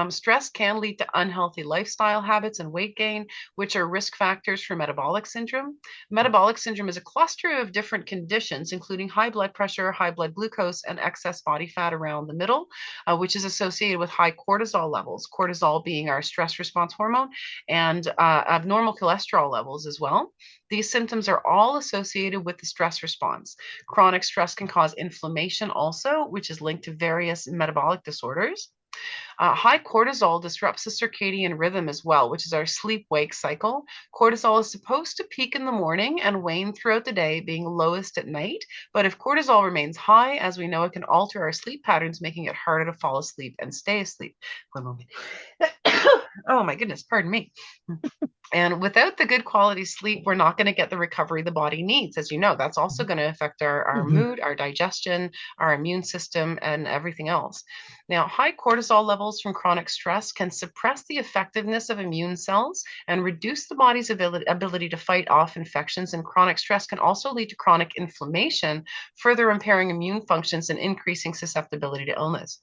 Stress can lead to unhealthy lifestyle habits and weight gain, which are risk factors for metabolic syndrome. Metabolic syndrome is a cluster of different conditions, including high blood pressure, high blood glucose, and excess body fat around the middle, which is associated with high cortisol levels, cortisol being our stress response hormone, and abnormal cholesterol levels as well. These symptoms are all associated with the stress response. Chronic stress can cause inflammation also, which is linked to various metabolic disorders. High cortisol disrupts the circadian rhythm as well, which is our sleep wake cycle. Cortisol is supposed to peak in the morning and wane throughout the day, being lowest at night. But if cortisol remains high, as we know, it can alter our sleep patterns, making it harder to fall asleep and stay asleep. One moment. Oh my goodness, pardon me. And without the good quality sleep, we're not going to get the recovery the body needs. As you know, that's also going to affect our Hmm. mood, our digestion, our immune system, and everything else. Now, high cortisol levels from chronic stress can suppress the effectiveness of immune cells and reduce the body's ability to fight off infections. And chronic stress can also lead to chronic inflammation, further impairing immune functions and increasing susceptibility to illness.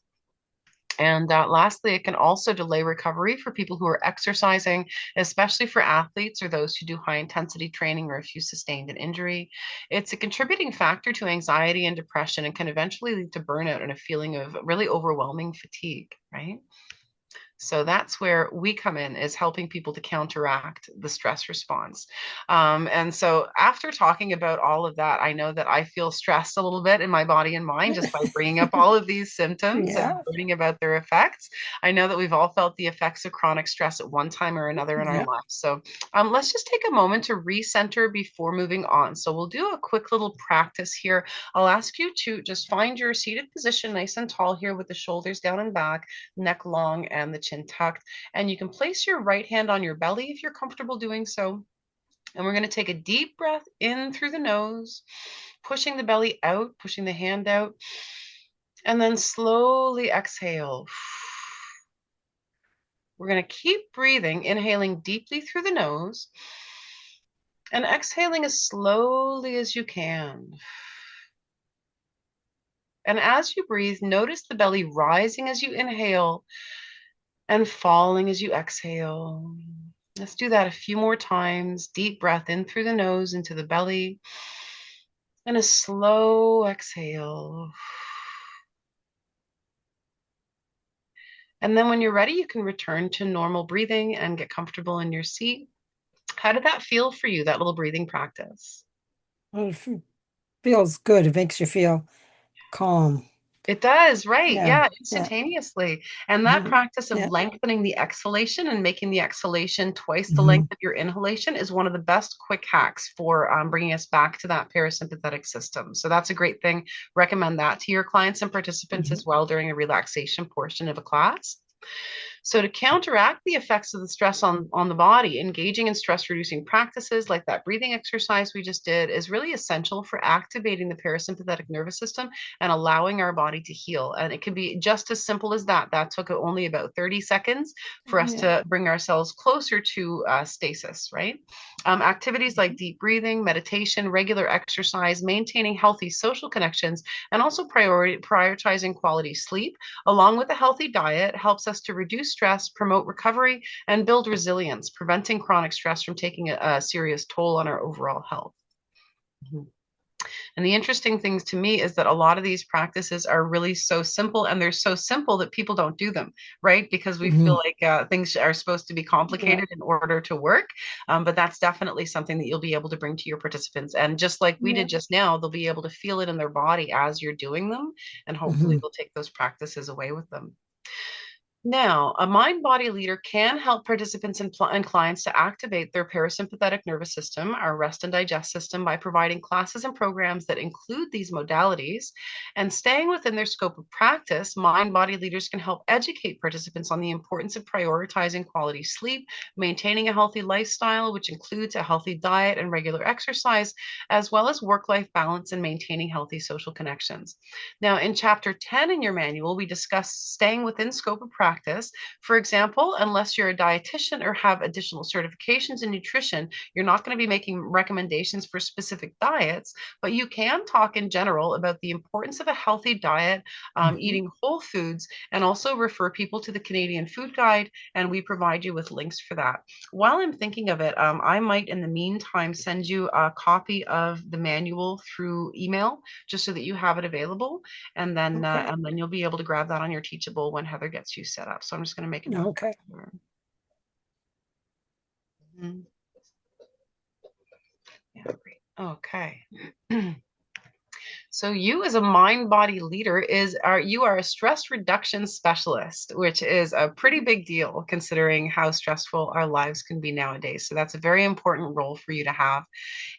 And lastly, it can also delay recovery for people who are exercising, especially for athletes or those who do high intensity training or if you sustained an injury. It's a contributing factor to anxiety and depression and can eventually lead to burnout and a feeling of really overwhelming fatigue, right? So that's where we come in, is helping people to counteract the stress response. And so after talking about all of that, I know that I feel stressed a little bit in my body and mind just by bringing up all of these symptoms and Yeah, learning about their effects. I know that we've all felt the effects of chronic stress at one time or another in our yeah. lives. So let's just take a moment to recenter before moving on. So we'll do a quick little practice here. I'll ask you to just find your seated position nice and tall here with the shoulders down and back, neck long, and the chin tucked. And you can place your right hand on your belly if you're comfortable doing so. And we're going to take a deep breath in through the nose, pushing the belly out, pushing the hand out, and then slowly exhale. We're going to keep breathing, inhaling deeply through the nose and exhaling as slowly as you can. And as you breathe, notice the belly rising as you inhale and falling as you exhale. Let's do that a few more times. Deep breath in through the nose into the belly and a slow exhale. And then when you're ready, you can return to normal breathing and get comfortable in your seat. How did that feel for you, that little breathing practice? Well, feels good. It makes you feel calm. It does, right. Yeah, Yeah, yeah. instantaneously. And that Hmm. practice of Yeah. lengthening the exhalation and making the exhalation twice the Hmm. length of your inhalation is one of the best quick hacks for bringing us back to that parasympathetic system. So that's a great thing. Recommend that to your clients and participants Hmm. as well during a relaxation portion of a class. So to counteract the effects of the stress on the body, engaging in stress reducing practices like that breathing exercise we just did is really essential for activating the parasympathetic nervous system and allowing our body to heal. And it can be just as simple as that. That took only about 30 seconds for us Yeah. to bring ourselves closer to stasis, right? Activities like deep breathing, meditation, regular exercise, maintaining healthy social connections, and also prioritizing quality sleep along with a healthy diet helps us to reduce stress, promote recovery, and build resilience, preventing chronic stress from taking a serious toll on our overall health. Mhm. And the interesting things to me is that a lot of these practices are really so simple, and they're so simple that people don't do them, right? Because we feel Hmm. like things are supposed to be Yeah. complicated in order to work. But that's definitely something that you'll be able to bring to your participants. And just like we Yeah. did just now, they'll be able to feel it in their body as you're doing them. And hopefully Hmm. they'll take those practices away with them. Now, a mind body leader can help participants and clients to activate their parasympathetic nervous system, our rest and digest system, by providing classes and programs that include these modalities. And staying within their scope of practice, mind body leaders can help educate participants on the importance of prioritizing quality sleep, maintaining a healthy lifestyle, which includes a healthy diet and regular exercise, as well as work life balance and maintaining healthy social connections. Now, in chapter 10 in your manual, we discuss staying within scope of practice. For example, unless you're a dietitian or have additional certifications in nutrition, you're not going to be making recommendations for specific diets, but you can talk in general about the importance of a healthy diet, Hmm. eating whole foods, and also refer people to the Canadian Food Guide, and we provide you with links for that. While I'm thinking of it, I might in the meantime send you a copy of the manual through email just so that you have it available, Okay. and then you'll be able to grab that on your Teachable when Heather gets you set up. So I'm just going to make a note of Okay. that. Mhm. Yeah, great. Okay. So you as a mind body leader you are a stress reduction specialist, which is a pretty big deal considering how stressful our lives can be nowadays. So that's a very important role for you to have.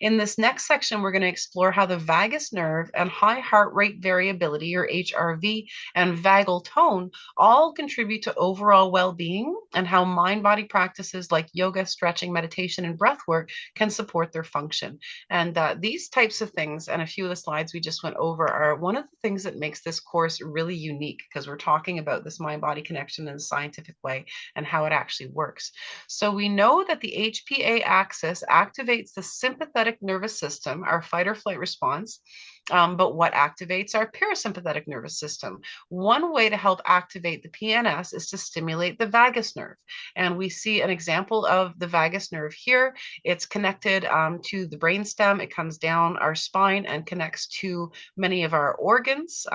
In this next section, we're going to explore how the vagus nerve and high heart rate variability, or HRV, and vagal tone all contribute to overall well-being, and how mind-body practices like yoga, stretching, meditation, and breath work can support their function. And these types of things, and a few of the slides we just went over, are one of the things that makes this course really unique, because we're talking about this mind-body connection in a scientific way and how it actually works. So we know that the HPA axis activates the sympathetic nervous system, our fight or flight response. But what activates our parasympathetic nervous system? One way to help activate the PNS is to stimulate the vagus nerve. And we see an example of the vagus nerve here. It's connected to the brainstem. It comes down our spine and connects to many of our organs.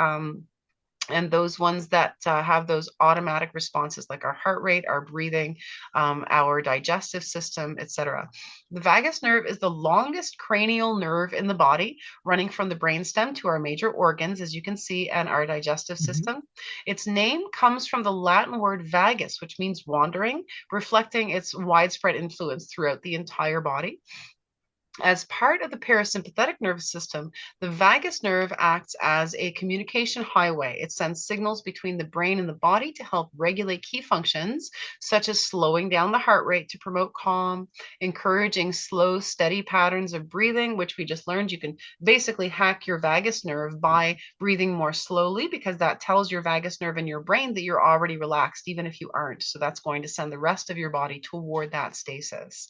And those ones that have those automatic responses, like our heart rate, our breathing, our digestive system, etc. The vagus nerve is the longest cranial nerve in the body, running from the brainstem to our major organs, as you can see, and our digestive Mhm. system. Its name comes from the Latin word vagus, which means wandering, reflecting its widespread influence throughout the entire body. As part of the parasympathetic nervous system, the vagus nerve acts as a communication highway. It sends signals between the brain and the body to help regulate key functions, such as slowing down the heart rate to promote calm, encouraging slow, steady patterns of breathing, which we just learned you can basically hack your vagus nerve by breathing more slowly, because that tells your vagus nerve in your brain that you're already relaxed, even if you aren't. So that's going to send the rest of your body toward that stasis.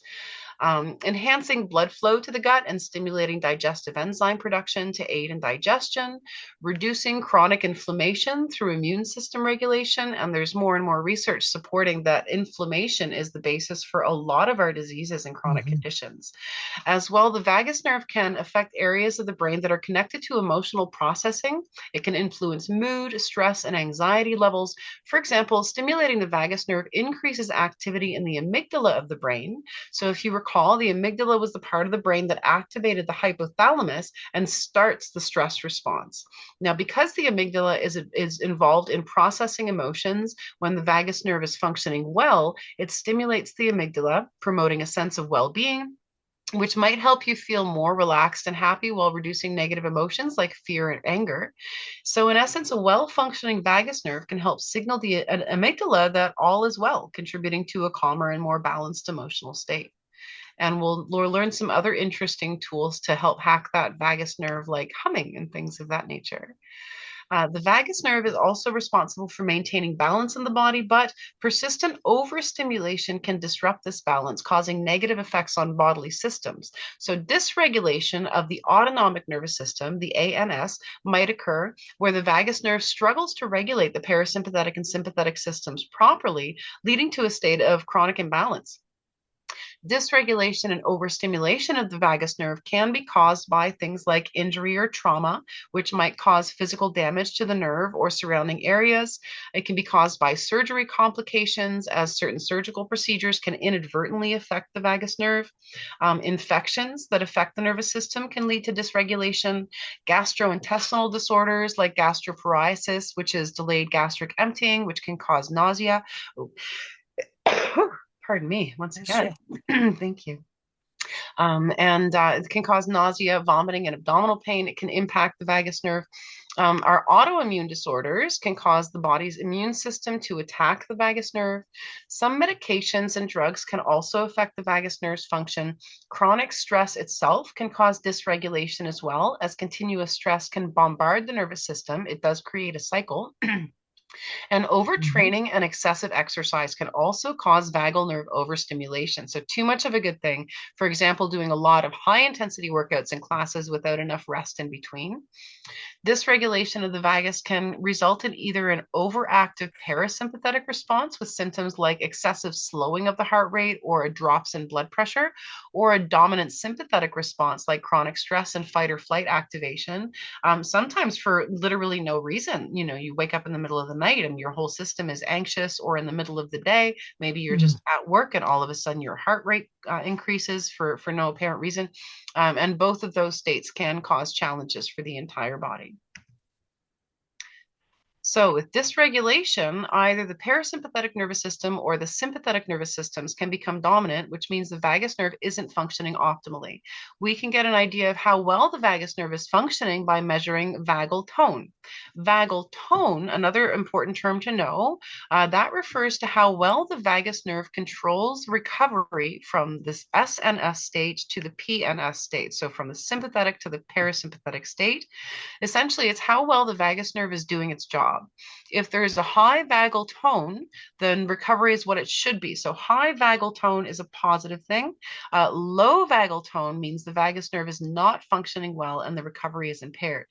Enhancing blood flow to the gut and stimulating digestive enzyme production to aid in digestion, reducing chronic inflammation through immune system regulation. And there's more and more research supporting that inflammation is the basis for a lot of our diseases and chronic Mhm. conditions. As well, the vagus nerve can affect areas of the brain that are connected to emotional processing. It can influence mood, stress, and anxiety levels. For example, stimulating the vagus nerve increases activity in the amygdala of the brain. So if you recall, the amygdala was the part of the brain that activated the hypothalamus and starts the stress response. Now, because the amygdala is involved in processing emotions, when the vagus nerve is functioning well, it stimulates the amygdala, promoting a sense of well-being, which might help you feel more relaxed and happy while reducing negative emotions like fear and anger. So, in essence, a well functioning vagus nerve can help signal the amygdala that all is well, contributing to a calmer and more balanced emotional state. And we'll learn some other interesting tools to help hack that vagus nerve, like humming and things of that nature. The vagus nerve is also responsible for maintaining balance in the body, but persistent overstimulation can disrupt this balance, causing negative effects on bodily systems. So, dysregulation of the autonomic nervous system, the ANS, might occur where the vagus nerve struggles to regulate the parasympathetic and sympathetic systems properly, leading to a state of chronic imbalance. Dysregulation and overstimulation of the vagus nerve can be caused by things like injury or trauma, which might cause physical damage to the nerve or surrounding areas. It can be caused by surgery complications, as certain surgical procedures can inadvertently affect the vagus nerve. Infections that affect the nervous system can lead to dysregulation. Gastrointestinal disorders like gastroparesis, which is delayed gastric emptying, which can cause nausea. Pardon me once Bless again. you. Thank you. And it can cause nausea, vomiting, and abdominal pain. It can impact the vagus nerve. Our autoimmune disorders can cause the body's immune system to attack the vagus nerve. Some medications and drugs can also affect the vagus nerve's function. Chronic stress itself can cause dysregulation as well, as continuous stress can bombard the nervous system. It does create a cycle. And Mhm. overtraining and excessive exercise can also cause vagal nerve overstimulation. So, too much of a good thing. For example, doing a lot of high intensity workouts and classes without enough rest in between. Dysregulation of the vagus can result in either an overactive parasympathetic response with symptoms like excessive slowing of the heart rate or drops in blood pressure, or a dominant sympathetic response like chronic stress and fight or flight activation, sometimes for literally no reason. You know, you wake up in the middle of the night and your whole system is anxious, or in the middle of the day, maybe you're Mm. just at work and all of a sudden your heart rate increases for no apparent reason. And both of those states can cause challenges for the entire body. So with dysregulation, either the parasympathetic nervous system or the sympathetic nervous systems can become dominant, which means the vagus nerve isn't functioning optimally. We can get an idea of how well the vagus nerve is functioning by measuring vagal tone. Vagal tone, another important term to know, that refers to how well the vagus nerve controls recovery from this SNS state to the PNS state. So from the sympathetic to the parasympathetic state. Essentially, it's how well the vagus nerve is doing its job. If there's a high vagal tone, then recovery is what it should be. So high vagal tone is a positive thing. Low vagal tone means the vagus nerve is not functioning well and the recovery is impaired.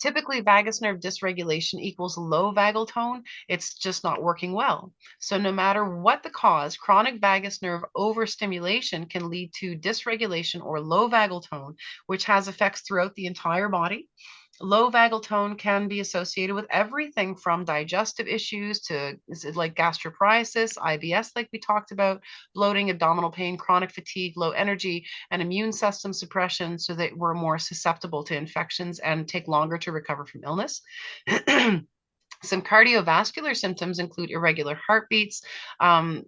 Typically, vagus nerve dysregulation equals low vagal tone. It's just not working well. So no matter what the cause, chronic vagus nerve overstimulation can lead to dysregulation or low vagal tone, which has effects throughout the entire body. Low vagal tone can be associated with everything from digestive issues to like gastroparesis, IBS, like we talked about, bloating, abdominal pain, chronic fatigue, low energy, and immune system suppression, so that we're more susceptible to infections and take longer to recover from illness. Some cardiovascular symptoms include irregular heartbeats and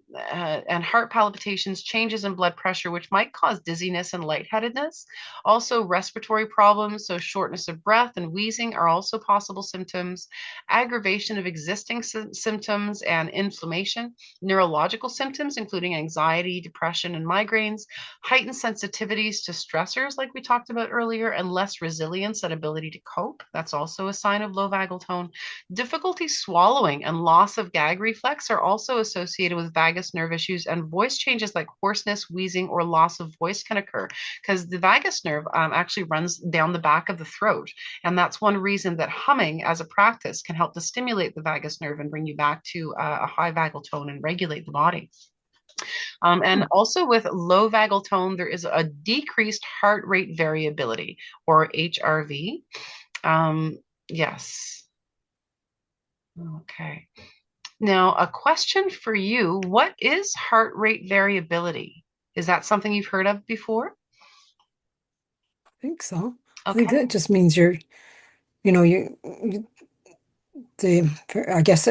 heart palpitations, changes in blood pressure, which might cause dizziness and lightheadedness. Also, respiratory problems, so shortness of breath and wheezing are also possible symptoms. Aggravation of existing symptoms and inflammation. Neurological symptoms, including anxiety, depression, and migraines. Heightened sensitivities to stressors, like we talked about earlier, and less resilience and ability to cope. That's also a sign of low vagal tone. Difficulty swallowing and loss of gag reflex are also associated with vagus nerve issues, and voice changes like hoarseness, wheezing, or loss of voice can occur because the vagus nerve actually runs down the back of the throat. And that's one reason that humming as a practice can help to stimulate the vagus nerve and bring you back to a high vagal tone and regulate the body. And Hmm. also with low vagal tone, there is a decreased heart rate variability, or HRV. Yes. Okay. Now, a question for you. What is heart rate variability? Is that something you've heard of before? I think so. I think Okay. that just means you the I guess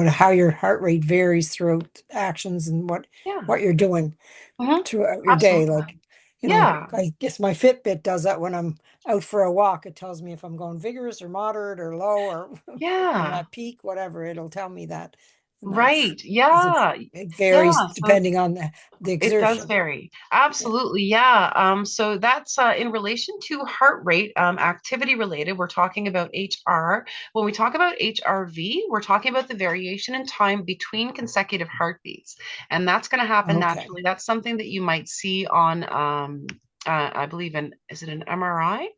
how your heart rate varies throughout actions and Yeah. what you're doing Hmm. throughout your day. Absolutely. Like, Yeah. I guess my Fitbit does that when I'm out for a walk. It tells me if I'm going vigorous or moderate or low or Yeah. at peak, whatever. It'll tell me that, and that's Right. because Yeah. it Yeah. varies So depending on the it does exertion. vary. Yeah. Absolutely. Yeah. So that's in relation to heart rate, activity related. We're talking about HR. When we talk about HRV, we're talking about the variation in time between consecutive heartbeats. And that's going to happen Okay. naturally. That's something that you might see on, I believe, is it an MRI?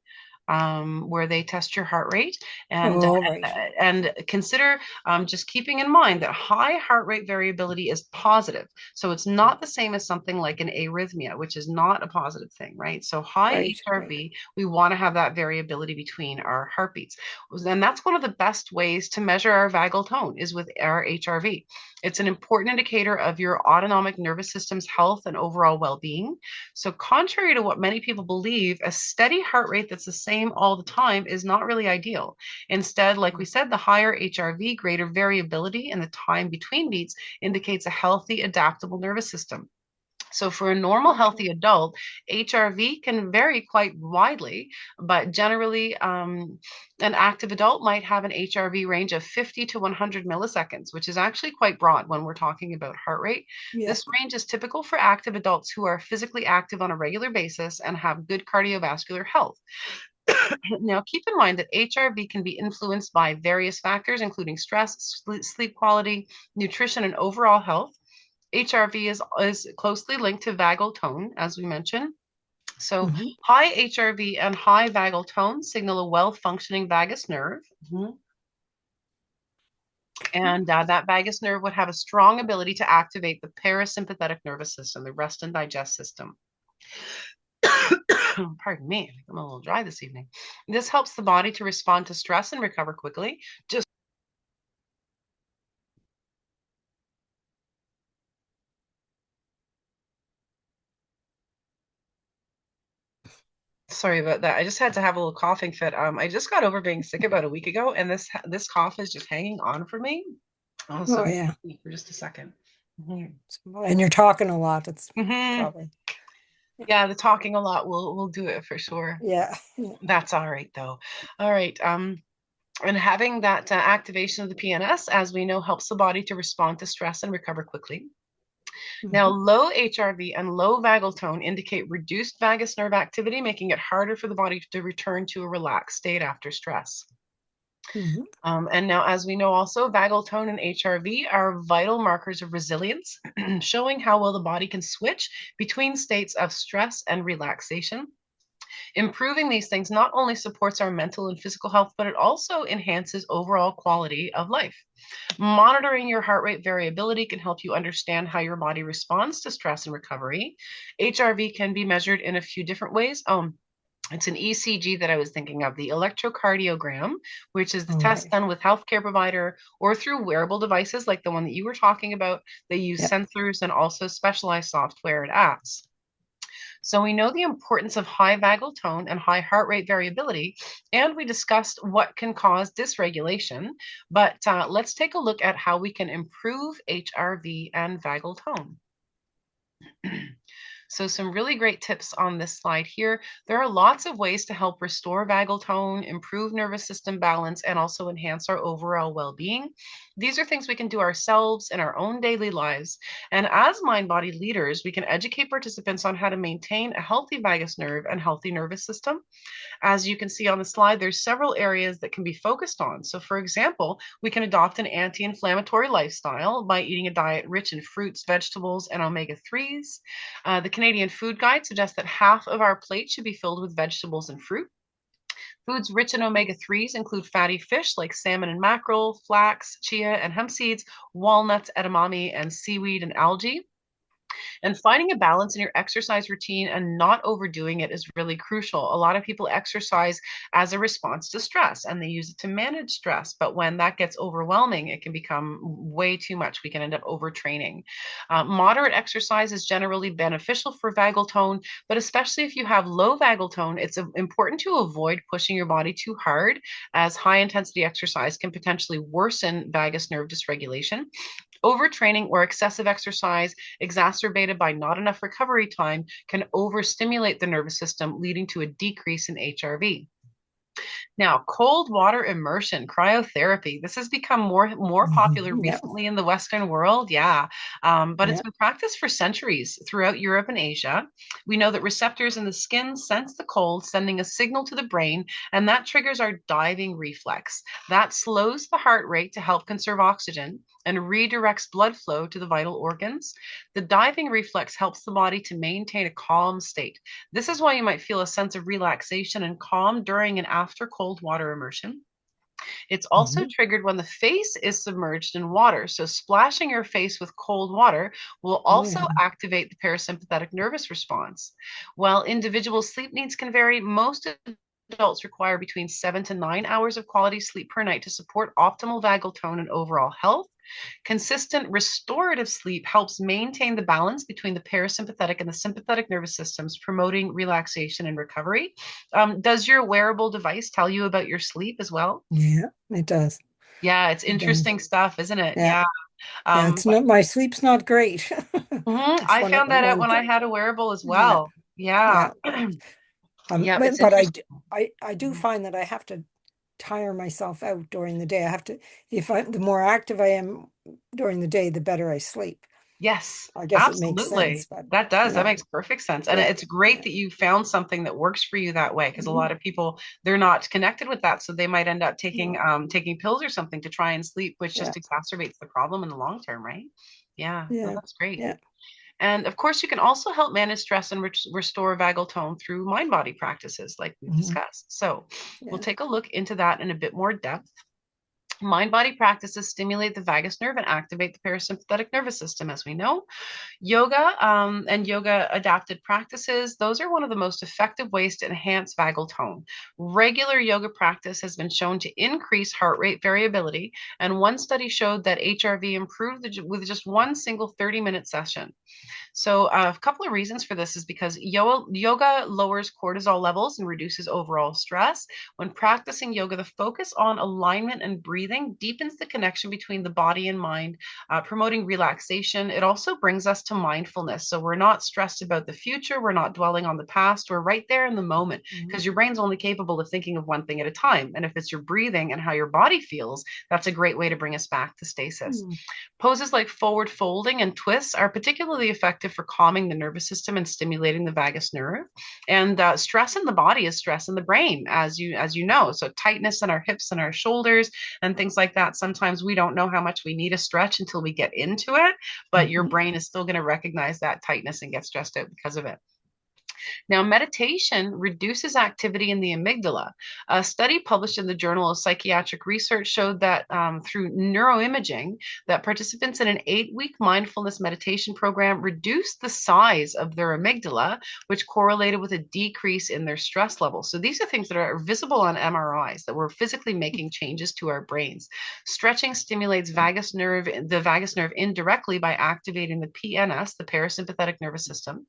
Where they test your heart rate and All right. and consider just keeping in mind that high heart rate variability is positive. So it's not the same as something like an arrhythmia, which is not a positive thing, right? So high Right. Right. HRV, we want to have that variability between our heartbeats. And that's one of the best ways to measure our vagal tone is with our HRV. It's an important indicator of your autonomic nervous system's health and overall well-being. So, contrary to what many people believe, a steady heart rate that's the same all the time is not really ideal. Instead, like we said, the higher HRV, greater variability in the time between beats indicates a healthy, adaptable nervous system. So, for a normal, Okay. healthy adult, HRV can vary quite widely, but generally, an active adult might have an HRV range of 50 to 100 milliseconds, which is actually quite broad when we're talking about heart rate. Yeah. This range is typical for active adults who are physically active on a regular basis and have good cardiovascular health. Now, keep in mind that HRV can be influenced by various factors, including stress, sleep quality, nutrition, and overall health. HRV is closely linked to vagal tone, as we mentioned. So, Hmm. high HRV and high vagal tone signal a well functioning vagus nerve. Mhm. And that vagus nerve would have a strong ability to activate the parasympathetic nervous system, the rest and digest system. Pardon me, I'm a little dry this evening. This helps the body to respond to stress and recover quickly. Just Sorry about that. I just had to have a little coughing fit. I just got over being sick about a week ago, and this cough is just hanging on for me. Oh, So yeah. for just a second. Mhm. And you're talking a lot. It's Mhm. probably, Yeah, the talking a lot will do it for sure. yeah. Yeah. That's all right though. All right. And having that activation of the PNS, as we know, helps the body to respond to stress and recover quickly. Now, Mhm. low HRV and low vagal tone indicate reduced vagus nerve activity, making it harder for the body to return to a relaxed state after stress. Mhm. And now, as we know, also vagal tone and HRV are vital markers of resilience, showing how well the body can switch between states of stress and relaxation. Improving these things not only supports our mental and physical health, but it also enhances overall quality of life. Monitoring your heart rate variability can help you understand how your body responds to stress and recovery. HRV can be measured in a few different ways. It's an ECG that I was thinking of, the electrocardiogram, which is the All test right. done with healthcare provider or through wearable devices like the one that you were talking about. They use Yeah. sensors and also specialized software and apps. So we know the importance of high vagal tone and high heart rate variability, and we discussed what can cause dysregulation. But let's take a look at how we can improve HRV and vagal tone. So some really great tips on this slide here. There are lots of ways to help restore vagal tone, improve nervous system balance, and also enhance our overall well-being. These are things we can do ourselves in our own daily lives. And as mind-body leaders, we can educate participants on how to maintain a healthy vagus nerve and healthy nervous system. As you can see on the slide, there's several areas that can be focused on. So for example, we can adopt an anti-inflammatory lifestyle by eating a diet rich in fruits, vegetables, and omega-3s. The Canadian Food Guide suggests that half of our plate should be filled with vegetables and fruit. Foods rich in omega-3s include fatty fish like salmon and mackerel, flax, chia and hemp seeds, walnuts, edamame, and seaweed and algae. And finding a balance in your exercise routine and not overdoing it is really crucial. A lot of people exercise as a response to stress and they use it to manage stress. But when that gets overwhelming, it can become way too much. We can end up overtraining. Moderate exercise is generally beneficial for vagal tone, but especially if you have low vagal tone, it's important to avoid pushing your body too hard, as high intensity exercise can potentially worsen vagus nerve dysregulation. Overtraining or excessive exercise, exacerbated by not enough recovery time, can overstimulate the nervous system, leading to a decrease in HRV. Now, cold water immersion, cryotherapy. This has become more popular Mhm. Yeah. recently in the Western world. Yeah. But it's Yeah. been practiced for centuries throughout Europe and Asia. We know that receptors in the skin sense the cold, sending a signal to the brain, and that triggers our diving reflex. That slows the heart rate to help conserve oxygen and redirects blood flow to the vital organs. The diving reflex helps the body to maintain a calm state. This is why you might feel a sense of relaxation and calm during and after cold water immersion. It's also Mhm. triggered when the face is submerged in water. So, splashing your face with cold water will Oh, also yeah. activate the parasympathetic nervous response. While individual sleep needs can vary, most adults require between 7 to 9 hours of quality sleep per night to support optimal vagal tone and overall health. Consistent restorative sleep helps maintain the balance between the parasympathetic and the sympathetic nervous systems, promoting relaxation and recovery. Does your wearable device tell you about your sleep as well? Yeah. It does. Yeah, it's It does. interesting stuff, isn't it? Yeah. Yeah. Yeah. It's But not, my sleep's not great. That's I found that out one when I thing. had a wearable as Yeah. well. Yeah. Yeah. Yeah, it's But interesting. I do find that I have to tire myself out during the day. I have to, the more active I am during the day, the better I sleep. Yes, I guess it makes sense, absolutely. but That does. That yeah, makes perfect sense. And yeah, it's great yeah. that you found something that works for you that way, because a Mhm. lot of people they're not connected with that. So they might end up taking No, taking pills or something to try and sleep, which yeah, just exacerbates the problem in the long term, right? Yeah, no, yeah, that's great. yeah. And of course, you can also help manage stress and restore vagal tone through mind body practices like we've Mhm. discussed. So we'll Yeah. take a look into that in a bit more depth. Mind-body practices stimulate the vagus nerve and activate the parasympathetic nervous system, as we know. Yoga and yoga adapted practices, those are one of the most effective ways to enhance vagal tone. Regular yoga practice has been shown to increase heart rate variability, and one study showed that HRV improved with just one single 30-minute session. So, a couple of reasons for this is because yoga lowers cortisol levels and reduces overall stress. When practicing yoga, the focus on alignment and breathing deepens the connection between the body and mind, promoting relaxation. It also brings us to mindfulness. So, we're not stressed about the future, we're not dwelling on the past, we're right there in the moment Mhm. because your brain's only capable of thinking of one thing at a time. And if it's your breathing and how your body feels, that's a great way to bring us back to stasis. Mm. Poses like forward folding and twists are particularly effective for calming the nervous system and stimulating the vagus nerve. And stress in the body is stress in the brain, as you know. So tightness in our hips and our shoulders and things like that. Sometimes we don't know how much we need a stretch until we get into it, but your Mhm. brain is still going to recognize that tightness and get stressed out because of it. Now, meditation reduces activity in the amygdala. A study published in the Journal of Psychiatric Research showed that through neuroimaging, that participants in an 8-week mindfulness meditation program reduced the size of their amygdala, which correlated with a decrease in their stress levels. So these are things that are visible on MRIs, that we're physically making changes to our brains. Stretching stimulates the vagus nerve indirectly by activating the PNS, the parasympathetic nervous system.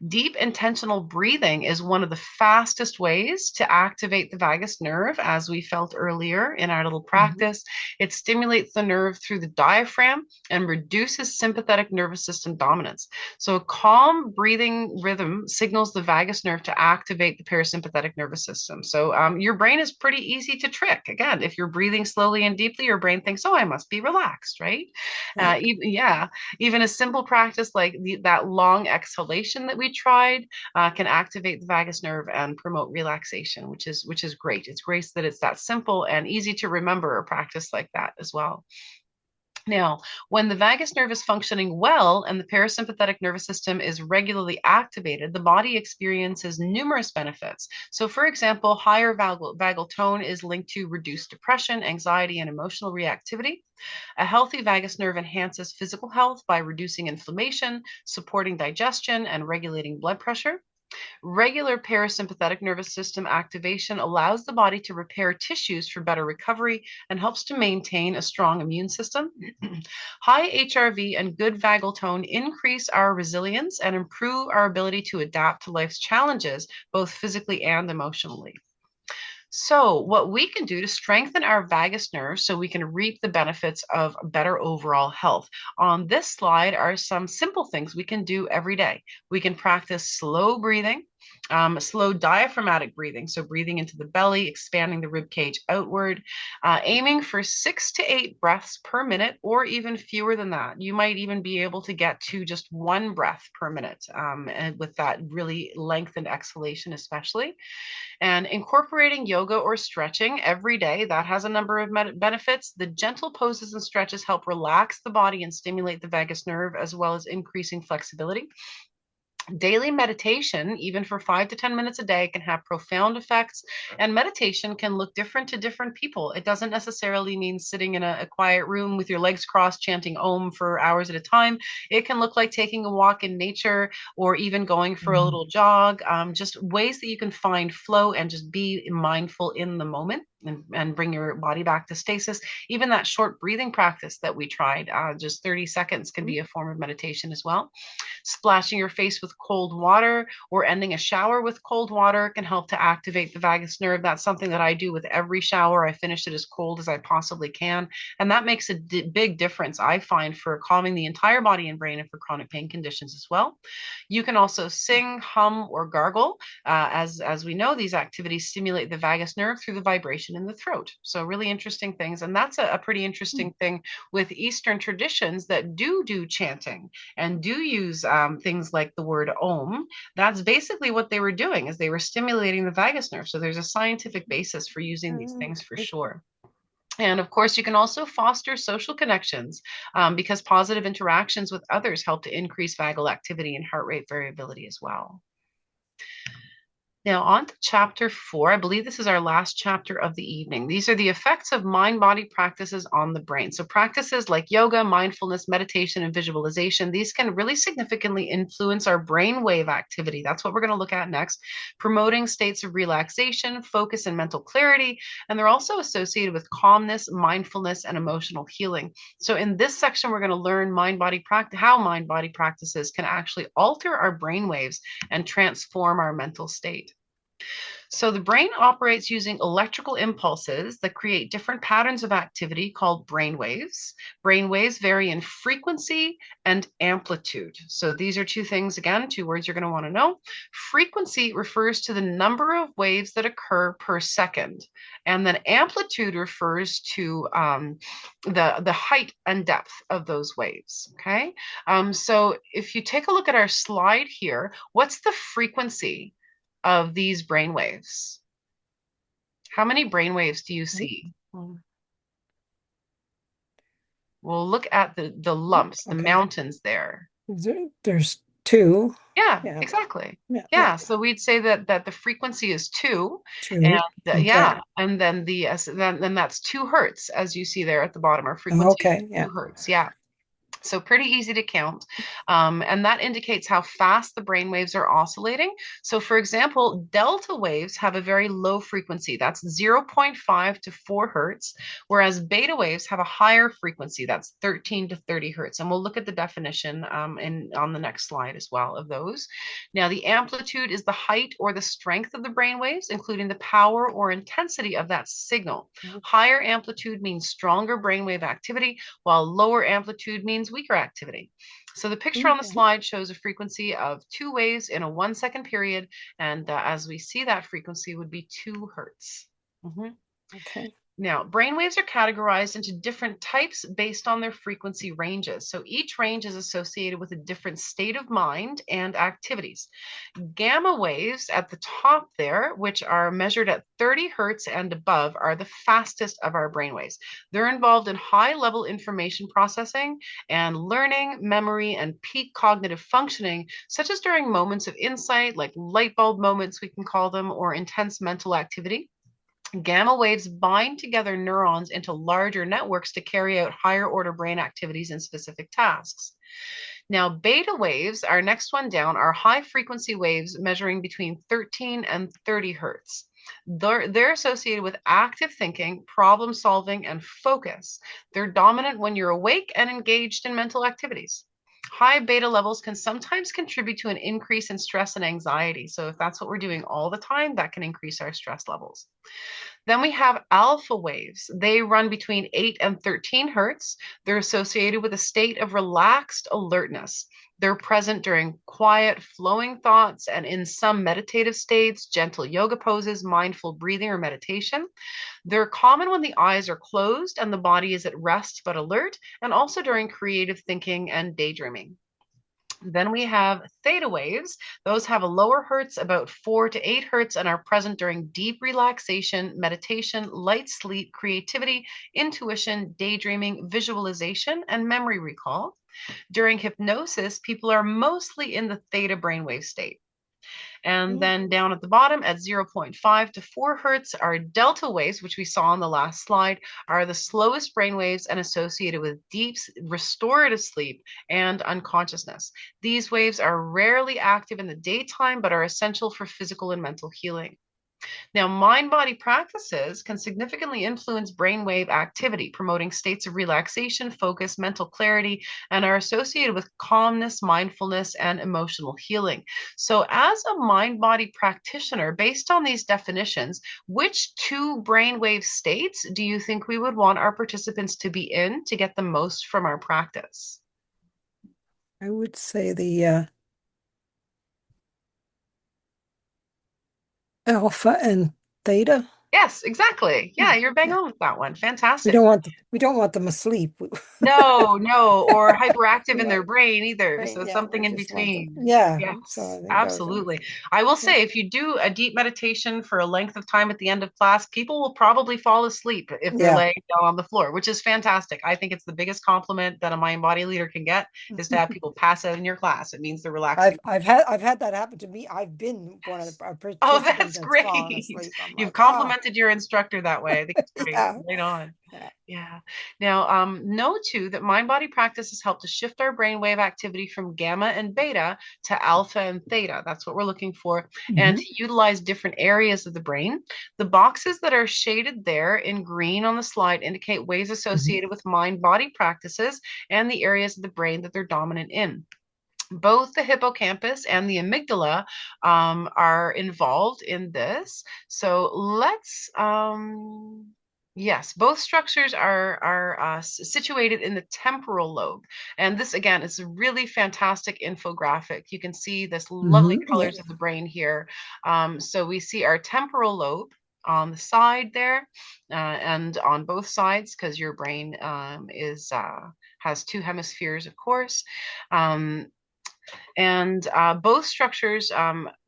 Deep intentional breathing is one of the fastest ways to activate the vagus nerve, as we felt earlier in our little Mhm. practice. It stimulates the nerve through the diaphragm and reduces sympathetic nervous system dominance. So, a calm breathing rhythm signals the vagus nerve to activate the parasympathetic nervous system. So, your brain is pretty easy to trick. Again, if you're breathing slowly and deeply, your brain thinks, oh, I must be relaxed, right? Right. Yeah, even a simple practice like that long exhalation that we tried can activate the vagus nerve and promote relaxation, which is great. It's great that it's that simple and easy to remember a practice like that as well. Now, when the vagus nerve is functioning well and the parasympathetic nervous system is regularly activated, the body experiences numerous benefits. So, for example, higher vagal tone is linked to reduced depression, anxiety, and emotional reactivity. A healthy vagus nerve enhances physical health by reducing inflammation, supporting digestion, and regulating blood pressure. Regular parasympathetic nervous system activation allows the body to repair tissues for better recovery and helps to maintain a strong immune system. High HRV and good vagal tone increase our resilience and improve our ability to adapt to life's challenges, both physically and emotionally. So, what we can do to strengthen our vagus nerve so we can reap the benefits of better overall health. On this slide are some simple things we can do every day. We can practice slow breathing, slow diaphragmatic breathing, so breathing into the belly, expanding the rib cage outward, aiming for 6 to 8 breaths per minute, or even fewer than that. You might even be able to get to just one breath per minute, and with that really lengthened exhalation, especially. And incorporating yoga or stretching every day, that has a number of benefits. The gentle poses and stretches help relax the body and stimulate the vagus nerve, as well as increasing flexibility. Daily meditation, even for 5 to 10 minutes a day, can have profound effects, and meditation can look different to different people. It doesn't necessarily mean sitting in a quiet room with your legs crossed, chanting Om for hours at a time. It can look like taking a walk in nature or even going for a Mhm. little jog, just ways that you can find flow and just be mindful in the moment. And bring your body back to stasis. Even that short breathing practice that we tried, just 30 seconds, can be a form of meditation as well. Splashing your face with cold water or ending a shower with cold water can help to activate the vagus nerve. That's something that I do with every shower. I finish it as cold as I possibly can. And that makes a big difference, I find, for calming the entire body and brain and for chronic pain conditions as well. You can also sing, hum, or gargle. As we know, these activities stimulate the vagus nerve through the vibration in the throat. So, really interesting things. And that's a pretty interesting thing with Eastern traditions that do chanting and do use things like the word Om. That's basically what they were doing, is they were stimulating the vagus nerve. So there's a scientific basis for using these things for Okay. sure. And of course, you can also foster social connections, because positive interactions with others help to increase vagal activity and heart rate variability as well. Now, on to chapter 4. I believe this is our last chapter of the evening. These are the effects of mind body practices on the brain. So, practices like yoga, mindfulness, meditation, and visualization, these can really significantly influence our brain wave activity. That's what we're going to look at next, promoting states of relaxation, focus, and mental clarity. And they're also associated with calmness, mindfulness, and emotional healing. So, in this section, we're going to learn how mind body practices can actually alter our brain waves and transform our mental state. So the brain operates using electrical impulses that create different patterns of activity called brain waves. Brain waves vary in frequency and amplitude. So these are two things, again, two words you're going to want to know. Frequency refers to the number of waves that occur per second. And then amplitude refers to the height and depth of those waves. Okay. So if you take a look at our slide here, what's the frequency of these brain waves? How many brain waves do you see? Mm. We'll look at the lumps, the Okay. mountains there. There's two. Yeah, Yeah. exactly. Yeah. Yeah. Yeah, so we'd say that the frequency is 2, and Two. Okay. yeah, and then then that's 2 hertz, as you see there at the bottom. Our frequency is Okay. Yeah. 2 hertz. Yeah. So pretty easy to count. And that indicates how fast the brain waves are oscillating. So for example, delta waves have a very low frequency. That's 0.5 to 4 hertz, whereas beta waves have a higher frequency. That's 13 to 30 hertz. And we'll look at the definition on the next slide as well of those. Now, the amplitude is the height or the strength of the brain waves, including the power or intensity of that signal. Higher amplitude means stronger brainwave activity, while lower amplitude means weaker activity. So the picture on the Okay. slide shows a frequency of 2 waves in a 1 second period. And as we see, that frequency would be 2 hertz. Mhm. Okay. Now, brainwaves are categorized into different types based on their frequency ranges. So each range is associated with a different state of mind and activities. Gamma waves at the top there, which are measured at 30 hertz and above, are the fastest of our brainwaves. They're involved in high level information processing and learning, memory, and peak cognitive functioning, such as during moments of insight, like light bulb moments, we can call them, or intense mental activity. Gamma waves bind together neurons into larger networks to carry out higher order brain activities and specific tasks. Now, beta waves, our next one down, are high frequency waves measuring between 13 and 30 hertz. They're associated with active thinking, problem solving, and focus. They're dominant when you're awake and engaged in mental activities. High beta levels can sometimes contribute to an increase in stress and anxiety. So, if that's what we're doing all the time, that can increase our stress levels. Then we have alpha waves. They run between 8 and 13 hertz. They're associated with a state of relaxed alertness. They're present during quiet, flowing thoughts and in some meditative states, gentle yoga poses, mindful breathing, or meditation. They're common when the eyes are closed and the body is at rest but alert, and also during creative thinking and daydreaming. Then we have theta waves. Those have a lower hertz, about 4 to 8 hertz, and are present during deep relaxation, meditation, light sleep, creativity, intuition, daydreaming, visualization, and memory recall. During hypnosis, people are mostly in the theta brainwave state. And then down at the bottom at 0.5 to 4 hertz are delta waves, which we saw on the last slide, are the slowest brain waves and associated with deep restorative sleep and unconsciousness. These waves are rarely active in the daytime, but are essential for physical and mental healing. Now, mind body practices can significantly influence brainwave activity, promoting states of relaxation, focus, mental clarity, and are associated with calmness, mindfulness, and emotional healing. So, as a mind body practitioner, based on these definitions, which two brainwave states do you think we would want our participants to be in to get the most from our practice? I would say the alpha and theta. Yes, exactly. Yeah, Yeah, you're bang yeah. on with that one. Fantastic. We don't want them asleep. No, no, or hyperactive We in their want, brain either. right? So Yeah, we something in just want them. between. Yeah. So Yes, I think those are, absolutely. I will yeah. say, if you do a deep meditation for a length of time at the end of class, people will probably fall asleep if they're Yeah. laying down on the floor, which is fantastic. I think it's the biggest compliment that a mind body leader can get is to have people pass out in your class. It means they're relaxing. I've had that happen to me. I've been one of the a Oh, participant that's that's fallen great. asleep. I'm You've like, oh, complimented your instructor that way. I think it's great. yeah, Right on. yeah. Yeah. Now, know too that mind body practices help to shift our brainwave activity from gamma and beta to alpha and theta. That's what we're looking for, and Hmm. to utilize different areas of the brain. The boxes that are shaded there in green on the slide indicate ways Hmm. associated with mind body practices and the areas of the brain that they're dominant in. Both the hippocampus and the amygdala are involved in this. So yes, both structures are situated in the temporal lobe. And this, again, is a really fantastic infographic. You can see this lovely Hmm. Yeah. colors of the brain here. So we see our temporal lobe on the side there and on both sides because your brain is has two hemispheres, of course. Um, and both structures,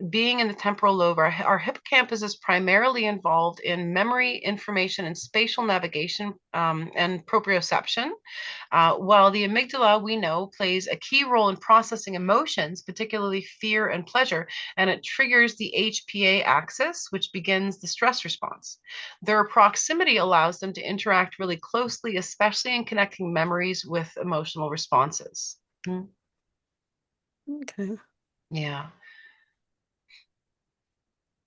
being in the temporal lobe, our hippocampus is primarily involved in memory, information, and spatial navigation and proprioception, while the amygdala, we know, plays a key role in processing emotions, particularly fear and pleasure, and it triggers the HPA axis, which begins the stress response. Their proximity allows them to interact really closely, especially in connecting memories with emotional responses. Hmm. Okay. Yeah.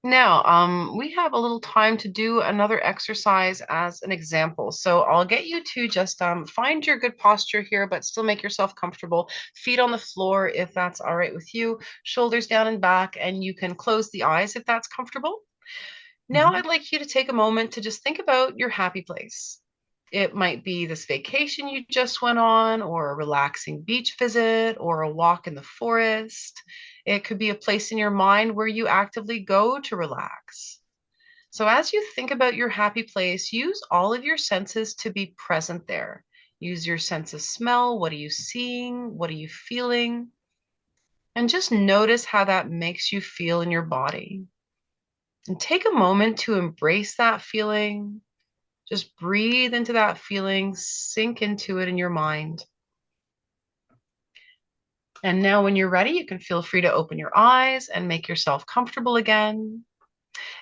Now, we have a little time to do another exercise as an example. So I'll get you to just find your good posture here, but still make yourself comfortable. Feet on the floor if that's all right with you, shoulders down and back, and you can close the eyes if that's comfortable. Now, Hmm. I'd like you to take a moment to just think about your happy place. It might be this vacation you just went on, or a relaxing beach visit, or a walk in the forest. It could be a place in your mind where you actively go to relax. So, as you think about your happy place, use all of your senses to be present there. Use your sense of smell. What are you seeing? What are you feeling? And just notice how that makes you feel in your body. And take a moment to embrace that feeling. Just breathe into that feeling, sink into it in your mind. And now, when you're ready, you can feel free to open your eyes and make yourself comfortable again.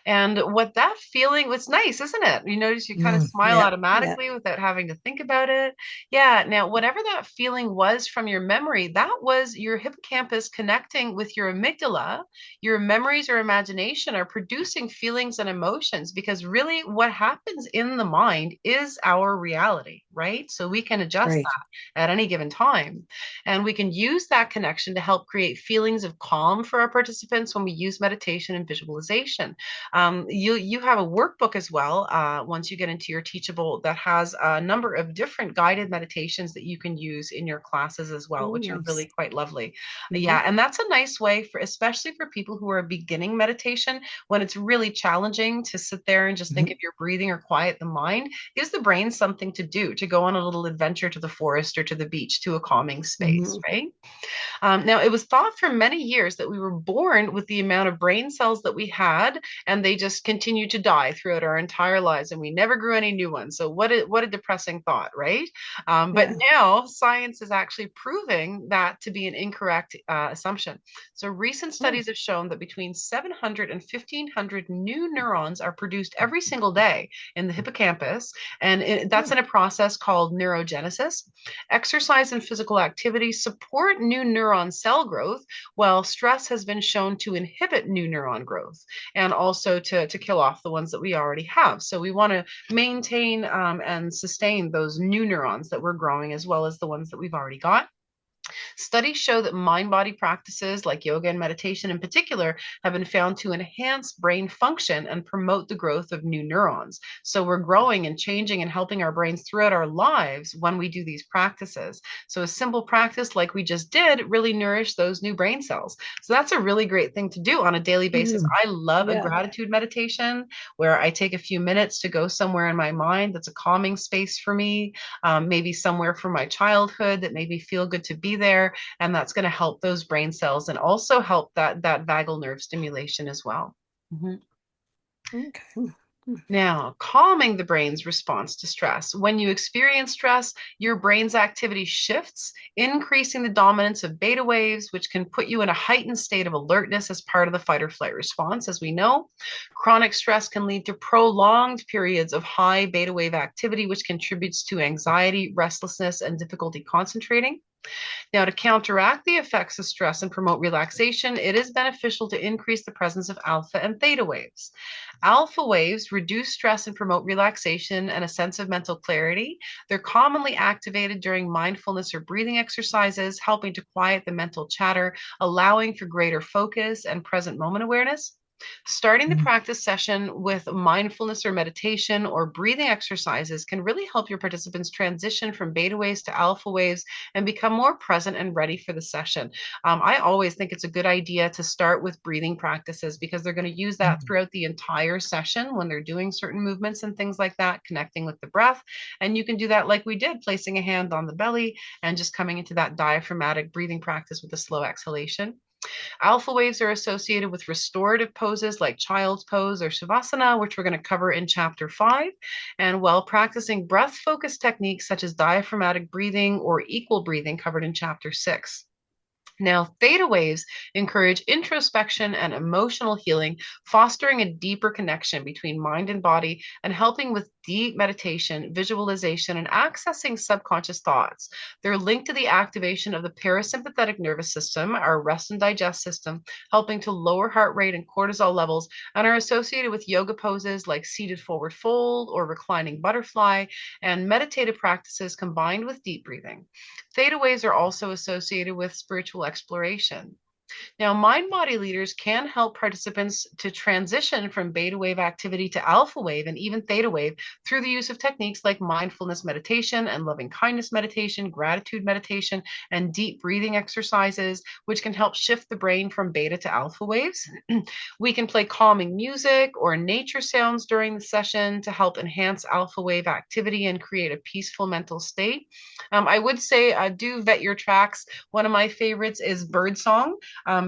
And what that feeling was nice, isn't it? You notice you kind of Mm, smile yeah, yeah, automatically without having to think about it. Yeah. Now, whatever that feeling was from your memory, that was your hippocampus connecting with your amygdala. Your memories or imagination are producing feelings and emotions because really what happens in the mind is our reality, right? So we can adjust right. that at any given time. And we can use that connection to help create feelings of calm for our participants when we use meditation and visualization. You have a workbook as well once you get into your Teachable that has a number of different guided meditations that you can use in your classes as well, Oh, which are nice. really quite lovely. Hmm. Yeah, and that's a nice way for, especially for people who are beginning meditation, when it's really challenging to sit there and just think Hmm. of your breathing or quiet the mind, gives the brain something to do, to go on a little adventure to the forest or to the beach to a calming space, Hmm. right? Now, it was thought for many years that we were born with the amount of brain cells that we had, and they just continued to die throughout our entire lives, and we never grew any new ones. So, what a depressing thought, right? But Yeah. now science is actually proving that to be an incorrect assumption. So, recent Oh, studies have shown that between 700 and 1,500 new neurons are produced every single day in the hippocampus, and that's oh, in a process called neurogenesis. Exercise and physical activity support new neuron cell growth, while stress has been shown to inhibit new neuron growth and also to kill off the ones that we already have. So we want to maintain and sustain those new neurons that we're growing as well as the ones that we've already got. Studies show that mind body practices like yoga and meditation in particular have been found to enhance brain function and promote the growth of new neurons. So we're growing and changing and helping our brains throughout our lives when we do these practices. So a simple practice like we just did really nourish those new brain cells. So that's a really great thing to do on a daily basis. Mm. I love a Yeah. gratitude meditation where I take a few minutes to go somewhere in my mind that's a calming space for me, maybe somewhere from my childhood that made me feel good to be there, and that's going to help those brain cells and also help that vagal nerve stimulation as well. Mhm. Okay. Now, calming the brain's response to stress. When you experience stress, your brain's activity shifts, increasing the dominance of beta waves, which can put you in a heightened state of alertness as part of the fight or flight response. As we know, chronic stress can lead to prolonged periods of high beta wave activity, which contributes to anxiety, restlessness, and difficulty concentrating. Now, to counteract the effects of stress and promote relaxation, it is beneficial to increase the presence of alpha and theta waves. Alpha waves reduce stress and promote relaxation and a sense of mental clarity. They're commonly activated during mindfulness or breathing exercises, helping to quiet the mental chatter, allowing for greater focus and present moment awareness. Starting the Mm. practice session with mindfulness or meditation or breathing exercises can really help your participants transition from beta waves to alpha waves and become more present and ready for the session. I always think it's a good idea to start with breathing practices because they're going to use that Mm. throughout the entire session when they're doing certain movements and things like that, connecting with the breath. And you can do that like we did, placing a hand on the belly and just coming into that diaphragmatic breathing practice with a slow exhalation. Alpha waves are associated with restorative poses like child's pose or shavasana, which we're going to cover in chapter 5. And while practicing breath focused techniques such as diaphragmatic breathing or equal breathing, covered in chapter 6. Now, theta waves encourage introspection and emotional healing, fostering a deeper connection between mind and body and helping with deep meditation, visualization, and accessing subconscious thoughts. They're linked to the activation of the parasympathetic nervous system, our rest and digest system, helping to lower heart rate and cortisol levels, and are associated with yoga poses like seated forward fold or reclining butterfly, and meditative practices combined with deep breathing. Theta waves are also associated with spiritual exploration. Now, mind body leaders can help participants to transition from beta wave activity to alpha wave and even theta wave through the use of techniques like mindfulness meditation and loving kindness meditation, gratitude meditation, and deep breathing exercises, which can help shift the brain from beta to alpha waves. We can play calming music or nature sounds during the session to help enhance alpha wave activity and create a peaceful mental state. I would say do vet your tracks. One of my favorites is bird song,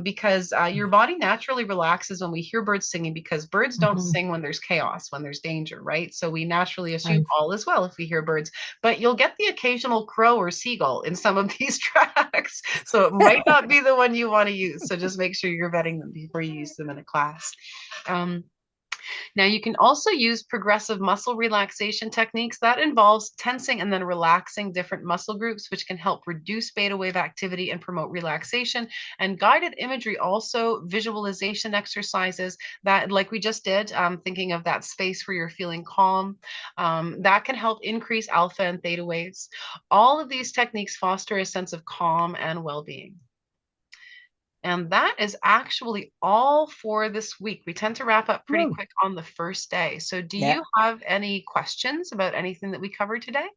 because your body naturally relaxes when we hear birds singing because birds don't Mhm. sing when there's chaos, when there's danger, right? So we naturally assume Right. all is well if we hear birds, but you'll get the occasional crow or seagull in some of these tracks. So it might not be the one you want to use. So just make sure you're vetting them before you use them in a class. Um, Now, you can also use progressive muscle relaxation techniques that involves tensing and then relaxing different muscle groups, which can help reduce beta wave activity and promote relaxation. And guided imagery, also visualization exercises that, like we just did, thinking of that space where you're feeling calm, that can help increase alpha and theta waves. All of these techniques foster a sense of calm and well being. And that is actually all for this week. We tend to wrap up pretty Oh, quick on the first day. So, do yeah. you have any questions about anything that we covered today?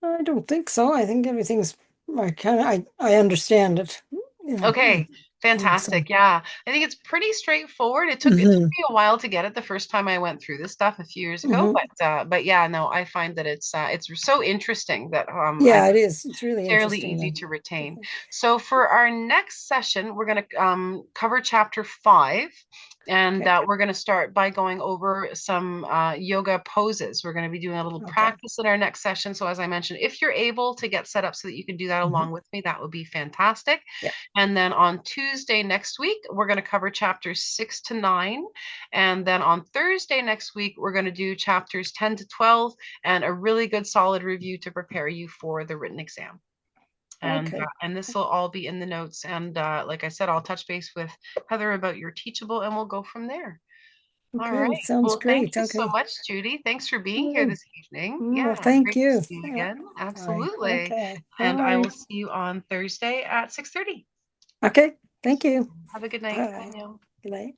I don't think so. I think everything's I understand it. Yeah, Okay, I think so. fantastic. Yeah, I think it's pretty straightforward. It took Hmm. me a while to get it the first time I went through this stuff a few years ago, Hmm. but yeah, no, I find that it's so interesting that Yeah, it is. It's really fairly interesting easy then. to retain. So for our next session, we're going to cover chapter 5, and Okay. we're going to start by going over some yoga poses. We're going to be doing a little Okay. practice in our next session. So as I mentioned, if you're able to get set up so that you can do that Hmm. along with me, that would be fantastic. Yeah. And then on Tuesday next week, we're going to cover chapters 6 to 9. And then on Thursday next week, we're going to do chapters 10 to 12 and a really good solid review to prepare you for the written exam. Okay. And this will all be in the notes. And like I said, I'll touch base with Heather about your teachable, and we'll go from there. All right. Okay, sounds Well, thank great. you so Okay. much, Judy. Thanks for being here Mm, this evening. well, Yeah, thank great to you. see you Yeah. again. All right. Absolutely. Okay. All And I will right. see you on Thursday at 6:30. Okay. Thank you. Have a good night. Bye Bye. now. Good night.